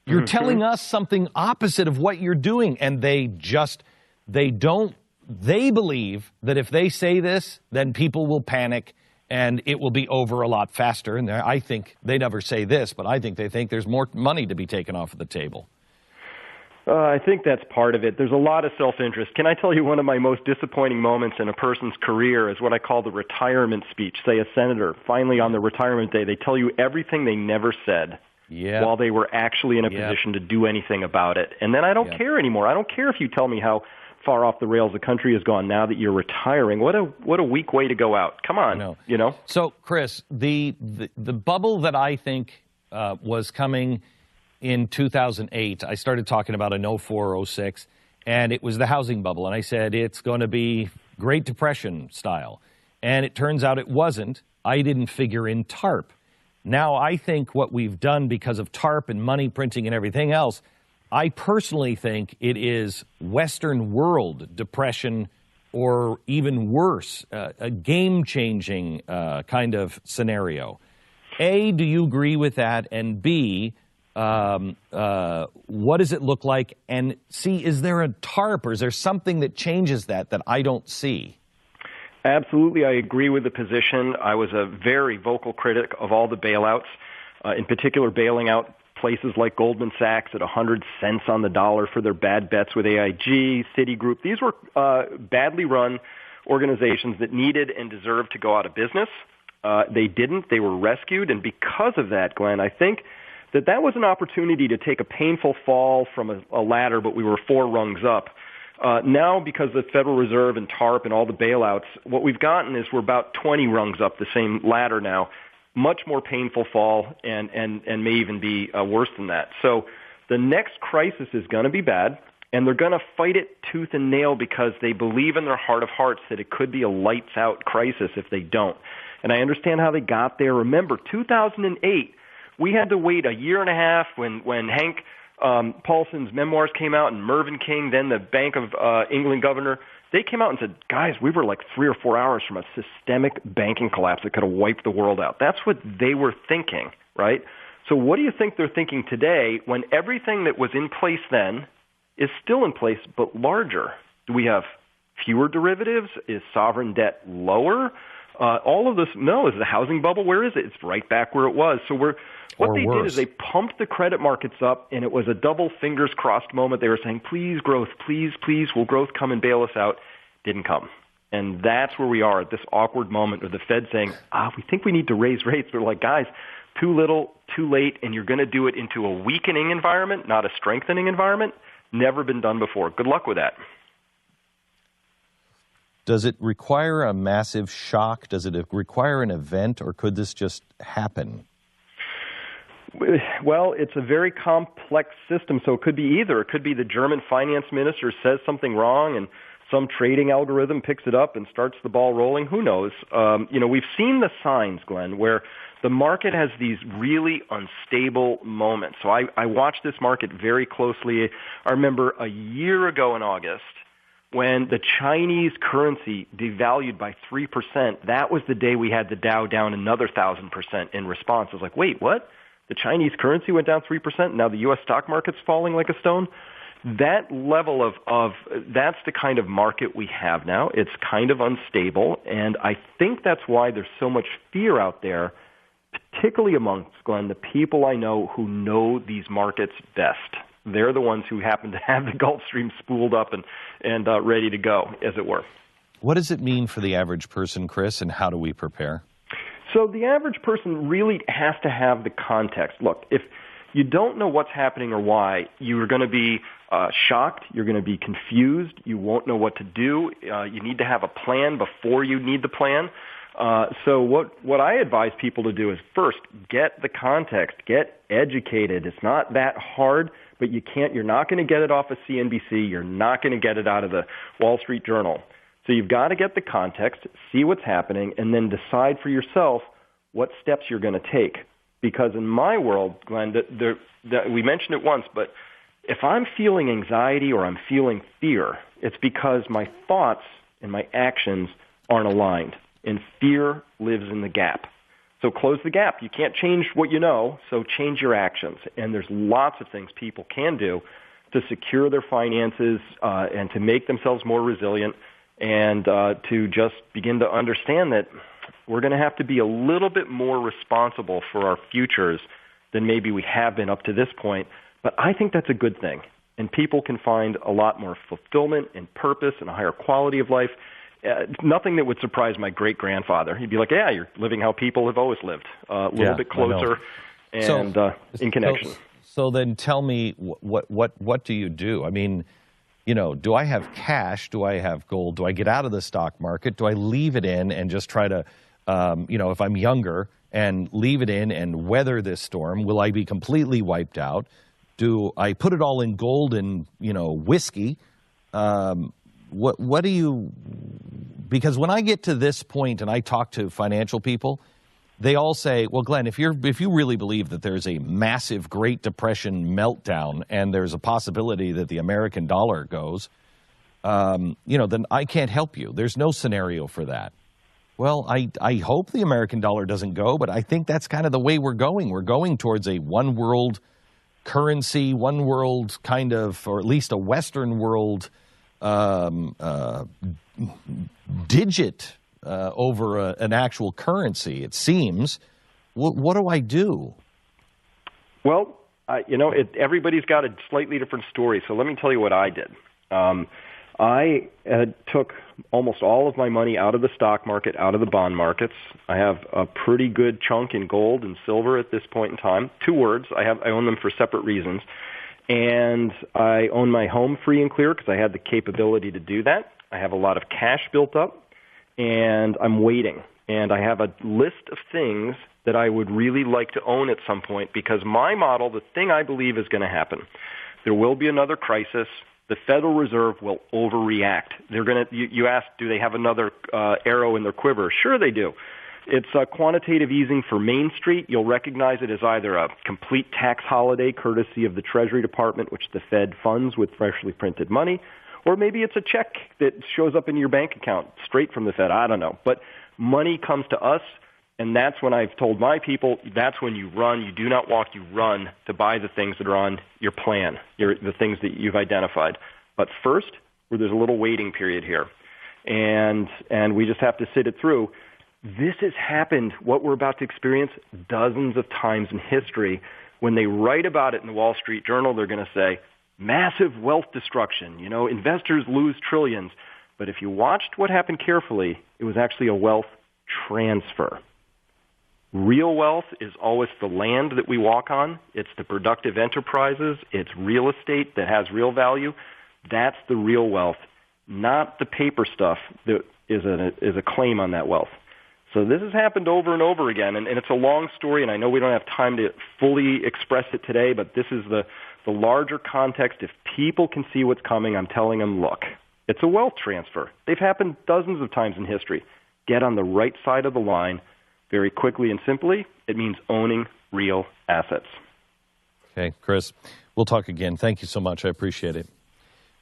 You're telling us something opposite of what you're doing, and they believe that if they say this, then people will panic and it will be over a lot faster. And I think they never say this, but I think they think there's more money to be taken off of the table. I think that's part of it. There's a lot of self-interest. Can I tell you one of my most disappointing moments in a person's career is what I call the retirement speech. Say a senator, finally on their retirement day, they tell you everything they never said while they were actually in a position to do anything about it. And then I don't care anymore. I don't care if you tell me how far off the rails the country has gone now that you're retiring. What a weak way to go out. Come on, you know. So, Chris, the bubble that I think was coming in 2008, I started talking about an 04, 06, and it was the housing bubble. And I said it's going to be Great Depression style. And it turns out it wasn't. I didn't figure in TARP. Now, I think what we've done because of TARP and money printing and everything else, I personally think it is Western world depression or even worse, a game-changing kind of scenario. A, do you agree with that? And B, what does it look like? And C, is there a TARP or is there something that changes that I don't see? Absolutely, I agree with the position. I was a very vocal critic of all the bailouts, in particular bailing out places like Goldman Sachs at 100 cents on the dollar for their bad bets with AIG, Citigroup. These were badly run organizations that needed and deserved to go out of business. They didn't. They were rescued. And because of that, Glenn, I think that was an opportunity to take a painful fall from a ladder, but we were 4 rungs up. Now, because of the Federal Reserve and TARP and all the bailouts, what we've gotten is we're about 20 rungs up the same ladder now. Much more painful fall and may even be worse than that. So the next crisis is going to be bad, and they're going to fight it tooth and nail because they believe in their heart of hearts that it could be a lights-out crisis if they don't. And I understand how they got there. Remember, 2008, we had to wait a year and a half when Hank Paulson's memoirs came out and Mervyn King, then the Bank of England governor, they came out and said, guys, we were like 3 or 4 hours from a systemic banking collapse that could have wiped the world out. That's what they were thinking, right? So what do you think they're thinking today when everything that was in place then is still in place but larger? Do we have fewer derivatives? Is sovereign debt lower? All of this, no. Is the housing bubble, where is it? It's right back where it was. So what they did is they pumped the credit markets up, and it was a double fingers crossed moment. They were saying, please, growth, please, will growth come and bail us out? Didn't come. And that's where we are at this awkward moment of the Fed saying, we think we need to raise rates. They're like, guys, too little, too late, and you're going to do it into a weakening environment, not a strengthening environment. Never been done before. Good luck with that. Does it require a massive shock? Does it require an event, or could this just happen? Well, it's a very complex system, so it could be either. It could be the German finance minister says something wrong and some trading algorithm picks it up and starts the ball rolling. Who knows? We've seen the signs, Glenn, where the market has these really unstable moments. So I watched this market very closely. I remember a year ago in August when the Chinese currency devalued by 3%. That was the day we had the Dow down another 1,000% in response. I was like, wait, what? The Chinese currency went down 3%. Now the U.S. stock market's falling like a stone. That level of that's the kind of market we have now. It's kind of unstable, and I think that's why there's so much fear out there, particularly amongst, Glenn, the people I know who know these markets best. They're the ones who happen to have the Gulfstream spooled up and ready to go, as it were. What does it mean for the average person, Chris, and how do we prepare? So the average person really has to have the context. Look, if you don't know what's happening or why, you're going to be shocked. You're going to be confused. You won't know what to do. You need to have a plan before you need the plan. So what I advise people to do is first get the context, get educated. It's not that hard, but you're not going to get it off of CNBC. You're not going to get it out of the Wall Street Journal. So you've got to get the context, see what's happening, and then decide for yourself what steps you're going to take. Because in my world, Glenn, we mentioned it once, but if I'm feeling anxiety or I'm feeling fear, it's because my thoughts and my actions aren't aligned. And fear lives in the gap. So close the gap. You can't change what you know, so change your actions. And there's lots of things people can do to secure their finances and to make themselves more resilient and to just begin to understand that we're going to have to be a little bit more responsible for our futures than maybe we have been up to this point. But I think that's a good thing. And people can find a lot more fulfillment and purpose and a higher quality of life. Nothing that would surprise my great-grandfather. He'd be like, yeah, you're living how people have always lived, a little bit closer and in connection. So then tell me, what do you do? I mean, do I have cash? Do I have gold? Do I get out of the stock market? Do I leave it in and just try to, if I'm younger, and leave it in and weather this storm? Will I be completely wiped out? Do I put it all in gold and, whiskey? What do you, because when I get to this point and I talk to financial people, they all say, well, Glenn, if you really believe that there's a massive Great Depression meltdown and there's a possibility that the American dollar goes, then I can't help you. There's no scenario for that. Well, I hope the American dollar doesn't go, but I think that's kind of the way we're going. We're going towards a one world currency, one world kind of, or at least a Western world digit over an actual currency, it seems. What do I do? Well, everybody's got a slightly different story, so let me tell you what I did. I took almost all of my money out of the stock market, out of the bond markets. I have a pretty good chunk in gold and silver at this point in time. Two words, I own them for separate reasons. And I own my home free and clear because I had the capability to do that. I have a lot of cash built up, and I'm waiting. And I have a list of things that I would really like to own at some point because my model, the thing I believe is going to happen, there will be another crisis. The Federal Reserve will overreact. They're going to. You asked, do they have another arrow in their quiver? Sure, they do. It's quantitative easing for Main Street. You'll recognize it as either a complete tax holiday courtesy of the Treasury Department, which the Fed funds with freshly printed money, or maybe it's a check that shows up in your bank account straight from the Fed. I don't know. But money comes to us, and that's when I've told my people, that's when you run. You do not walk, you run to buy the things that are on your plan, the things that you've identified. But first, there's a little waiting period here, and we just have to sit it through. This has happened, what we're about to experience, dozens of times in history. When they write about it in the Wall Street Journal, they're going to say, massive wealth destruction, investors lose trillions. But if you watched what happened carefully, it was actually a wealth transfer. Real wealth is always the land that we walk on. It's the productive enterprises. It's real estate that has real value. That's the real wealth, not the paper stuff that is a claim on that wealth. So this has happened over and over again, and it's a long story, and I know we don't have time to fully express it today, but this is the larger context. If people can see what's coming, I'm telling them, look, it's a wealth transfer. They've happened dozens of times in history. Get on the right side of the line very quickly and simply. It means owning real assets. Okay, Chris, we'll talk again. Thank you so much. I appreciate it.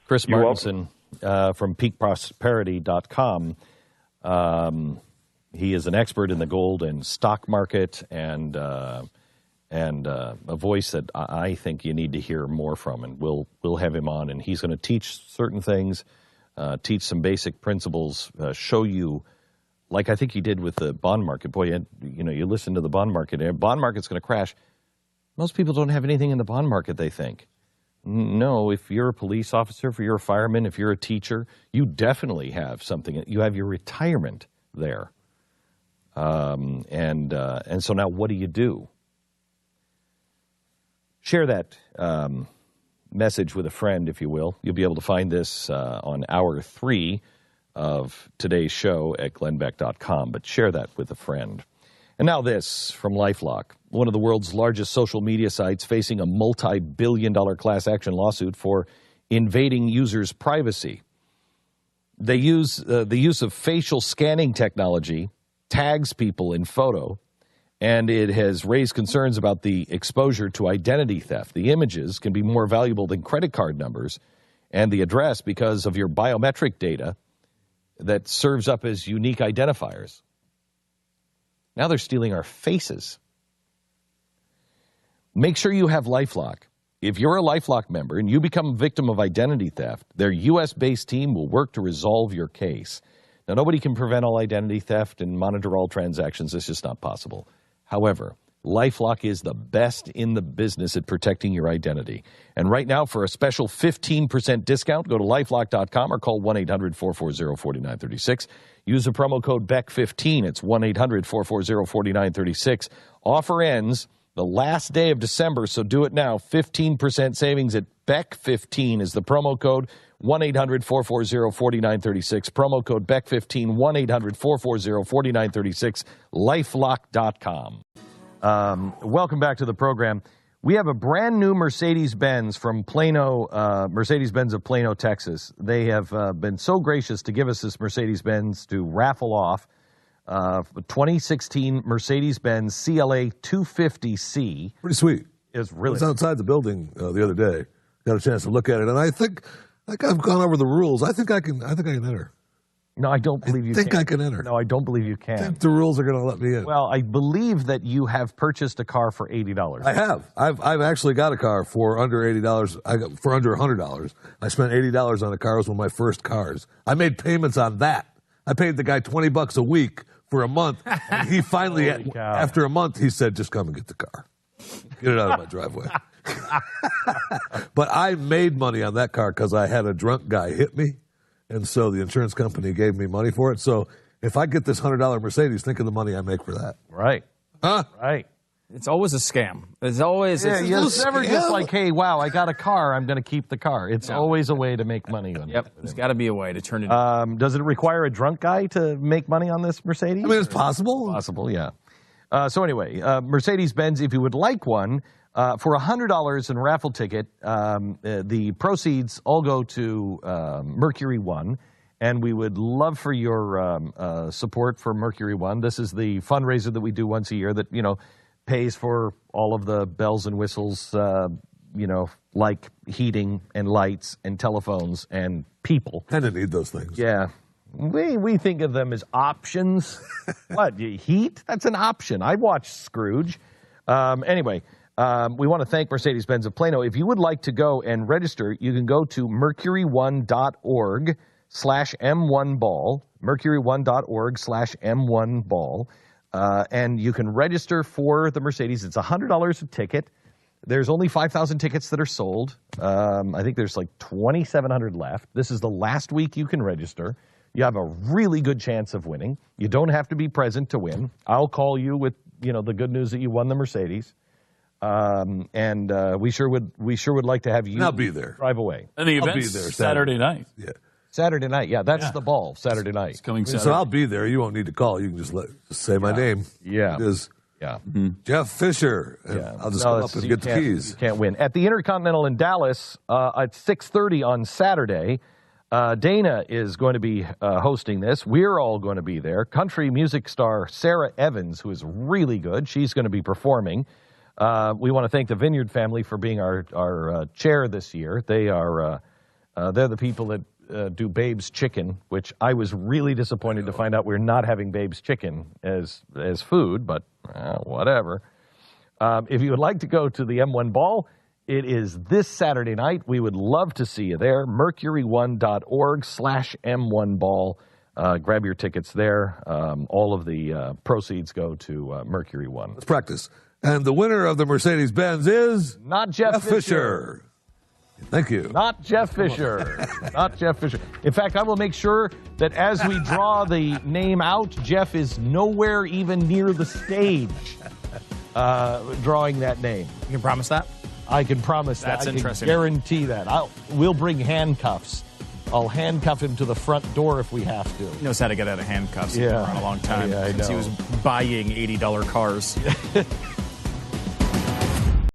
Chris You're Martinson from peakprosperity.com. He is an expert in the gold and stock market and a voice that I think you need to hear more from. And we'll have him on, and he's going to teach certain things, teach some basic principles, show you, like I think he did with the bond market. Boy, you listen to the bond market. Bond market's going to crash. Most people don't have anything in the bond market, they think. No, if you're a police officer, if you're a fireman, if you're a teacher, you definitely have something. You have your retirement there. And so now what do? Share that message with a friend, if you will. You'll be able to find this on hour 3 of today's show at glennbeck.com, but share that with a friend. And now this from LifeLock, one of the world's largest social media sites facing a multi-billion-dollar class action lawsuit for invading users' privacy. They use the use of facial scanning technology, tags people in photo, and it has raised concerns about the exposure to identity theft. The images can be more valuable than credit card numbers and the address because of your biometric data that serves up as unique identifiers. Now they're stealing our faces. Make sure you have LifeLock. If you're a LifeLock member and you become a victim of identity theft, their U.S.-based team will work to resolve your case. Now, nobody can prevent all identity theft and monitor all transactions. It's just not possible. However, LifeLock is the best in the business at protecting your identity. And right now, for a special 15% discount, go to lifelock.com or call 1-800-440-4936. Use the promo code BECK15. It's 1-800-440-4936. Offer ends the last day of December, so do it now. 15% savings at BECK15 is the promo code. 1-800-440-4936. Promo code BECK15. 1-800-440-4936. lifelock.com. Welcome back to the program. We have a brand new Mercedes-Benz from Plano, Mercedes-Benz of Plano, Texas. They have been so gracious to give us this Mercedes-Benz to raffle off. 2016 Mercedes-Benz CLA 250C. Pretty sweet. It's really. I was outside the building the other day. Got a chance to look at it, and I think, like, I've gone over the rules. I think I can enter. No, I don't believe you can. I think I can enter. No, I don't believe you can. I think the rules are going to let me in. Well, I believe that you have purchased a car for $80. I have. I've actually got a car for under $80. For under $100. I spent $80 on a car. It was one of my first cars. I made payments on that. I paid the guy $20 a week for a month. And he finally, after a month, he said, "Just come and get the car. Get it out of my driveway." But I made money on that car because I had a drunk guy hit me. And so the insurance company gave me money for it. So if I get this $100 Mercedes, think of the money I make for that. Right. Huh? Right. It's always a scam. It's always... Yeah, it's never just like, hey, wow, I got a car, I'm going to keep the car. It's always a way to make money on it. Yep, there's got to be a way to turn it Does it require a drunk guy to make money on this Mercedes? I mean, it's possible. Possible, yeah. So anyway, Mercedes-Benz, if you would like one, for $100 in raffle ticket, the proceeds all go to Mercury One, and we would love for your support for Mercury One. This is the fundraiser that we do once a year that, pays for all of the bells and whistles, like heating and lights and telephones and people. Kind of need those things. Yeah. We think of them as options. What, heat? That's an option. I watched Scrooge. Anyway, we want to thank Mercedes-Benz of Plano. If you would like to go and register, you can go to mercury1.org/M1ball, mercury1.org/M1ball, and you can register for the Mercedes. It's $100 a ticket. There's only 5,000 tickets that are sold. I think there's like 2,700 left. This is the last week you can register. You have a really good chance of winning. You don't have to be present to win. I'll call you with, the good news that you won the Mercedes. And we sure would like to have you. I'll be there. Drive away. And the event's be there Saturday night. Yeah. Saturday night. Yeah, that's the ball. Saturday night. It's coming Saturday. So I'll be there. You won't need to call. You can just say my name. Yeah. It is Jeff Fisher. And I'll just come up and get the keys. You can't win. At the Intercontinental in Dallas at 6:30 on Saturday, Dana is going to be hosting this. We're all going to be there. Country music star Sarah Evans, who is really good, she's going to be performing. We want to thank the Vineyard family for being our chair this year. They're the people that do Babe's Chicken, which I was really disappointed to find out we're not having Babe's Chicken as food, but whatever. If you would like to go to the M1 Ball, it is this Saturday night. We would love to see you there. mercury1.org/M1ball. Grab your tickets there. All of the proceeds go to Mercury One. Let's practice. And the winner of the Mercedes-Benz is... Not Jeff Fisher. Thank you. Not Jeff Fisher. Not Jeff Fisher. In fact, I will make sure that as we draw the name out, Jeff is nowhere even near the stage drawing that name. You can promise that? I can promise that. That's interesting. I can guarantee that. We'll bring handcuffs I'll handcuff him to the front door if we have to. He knows how to get out of handcuffs. Yeah. For a long time Yeah, I since he know. was buying $80 cars.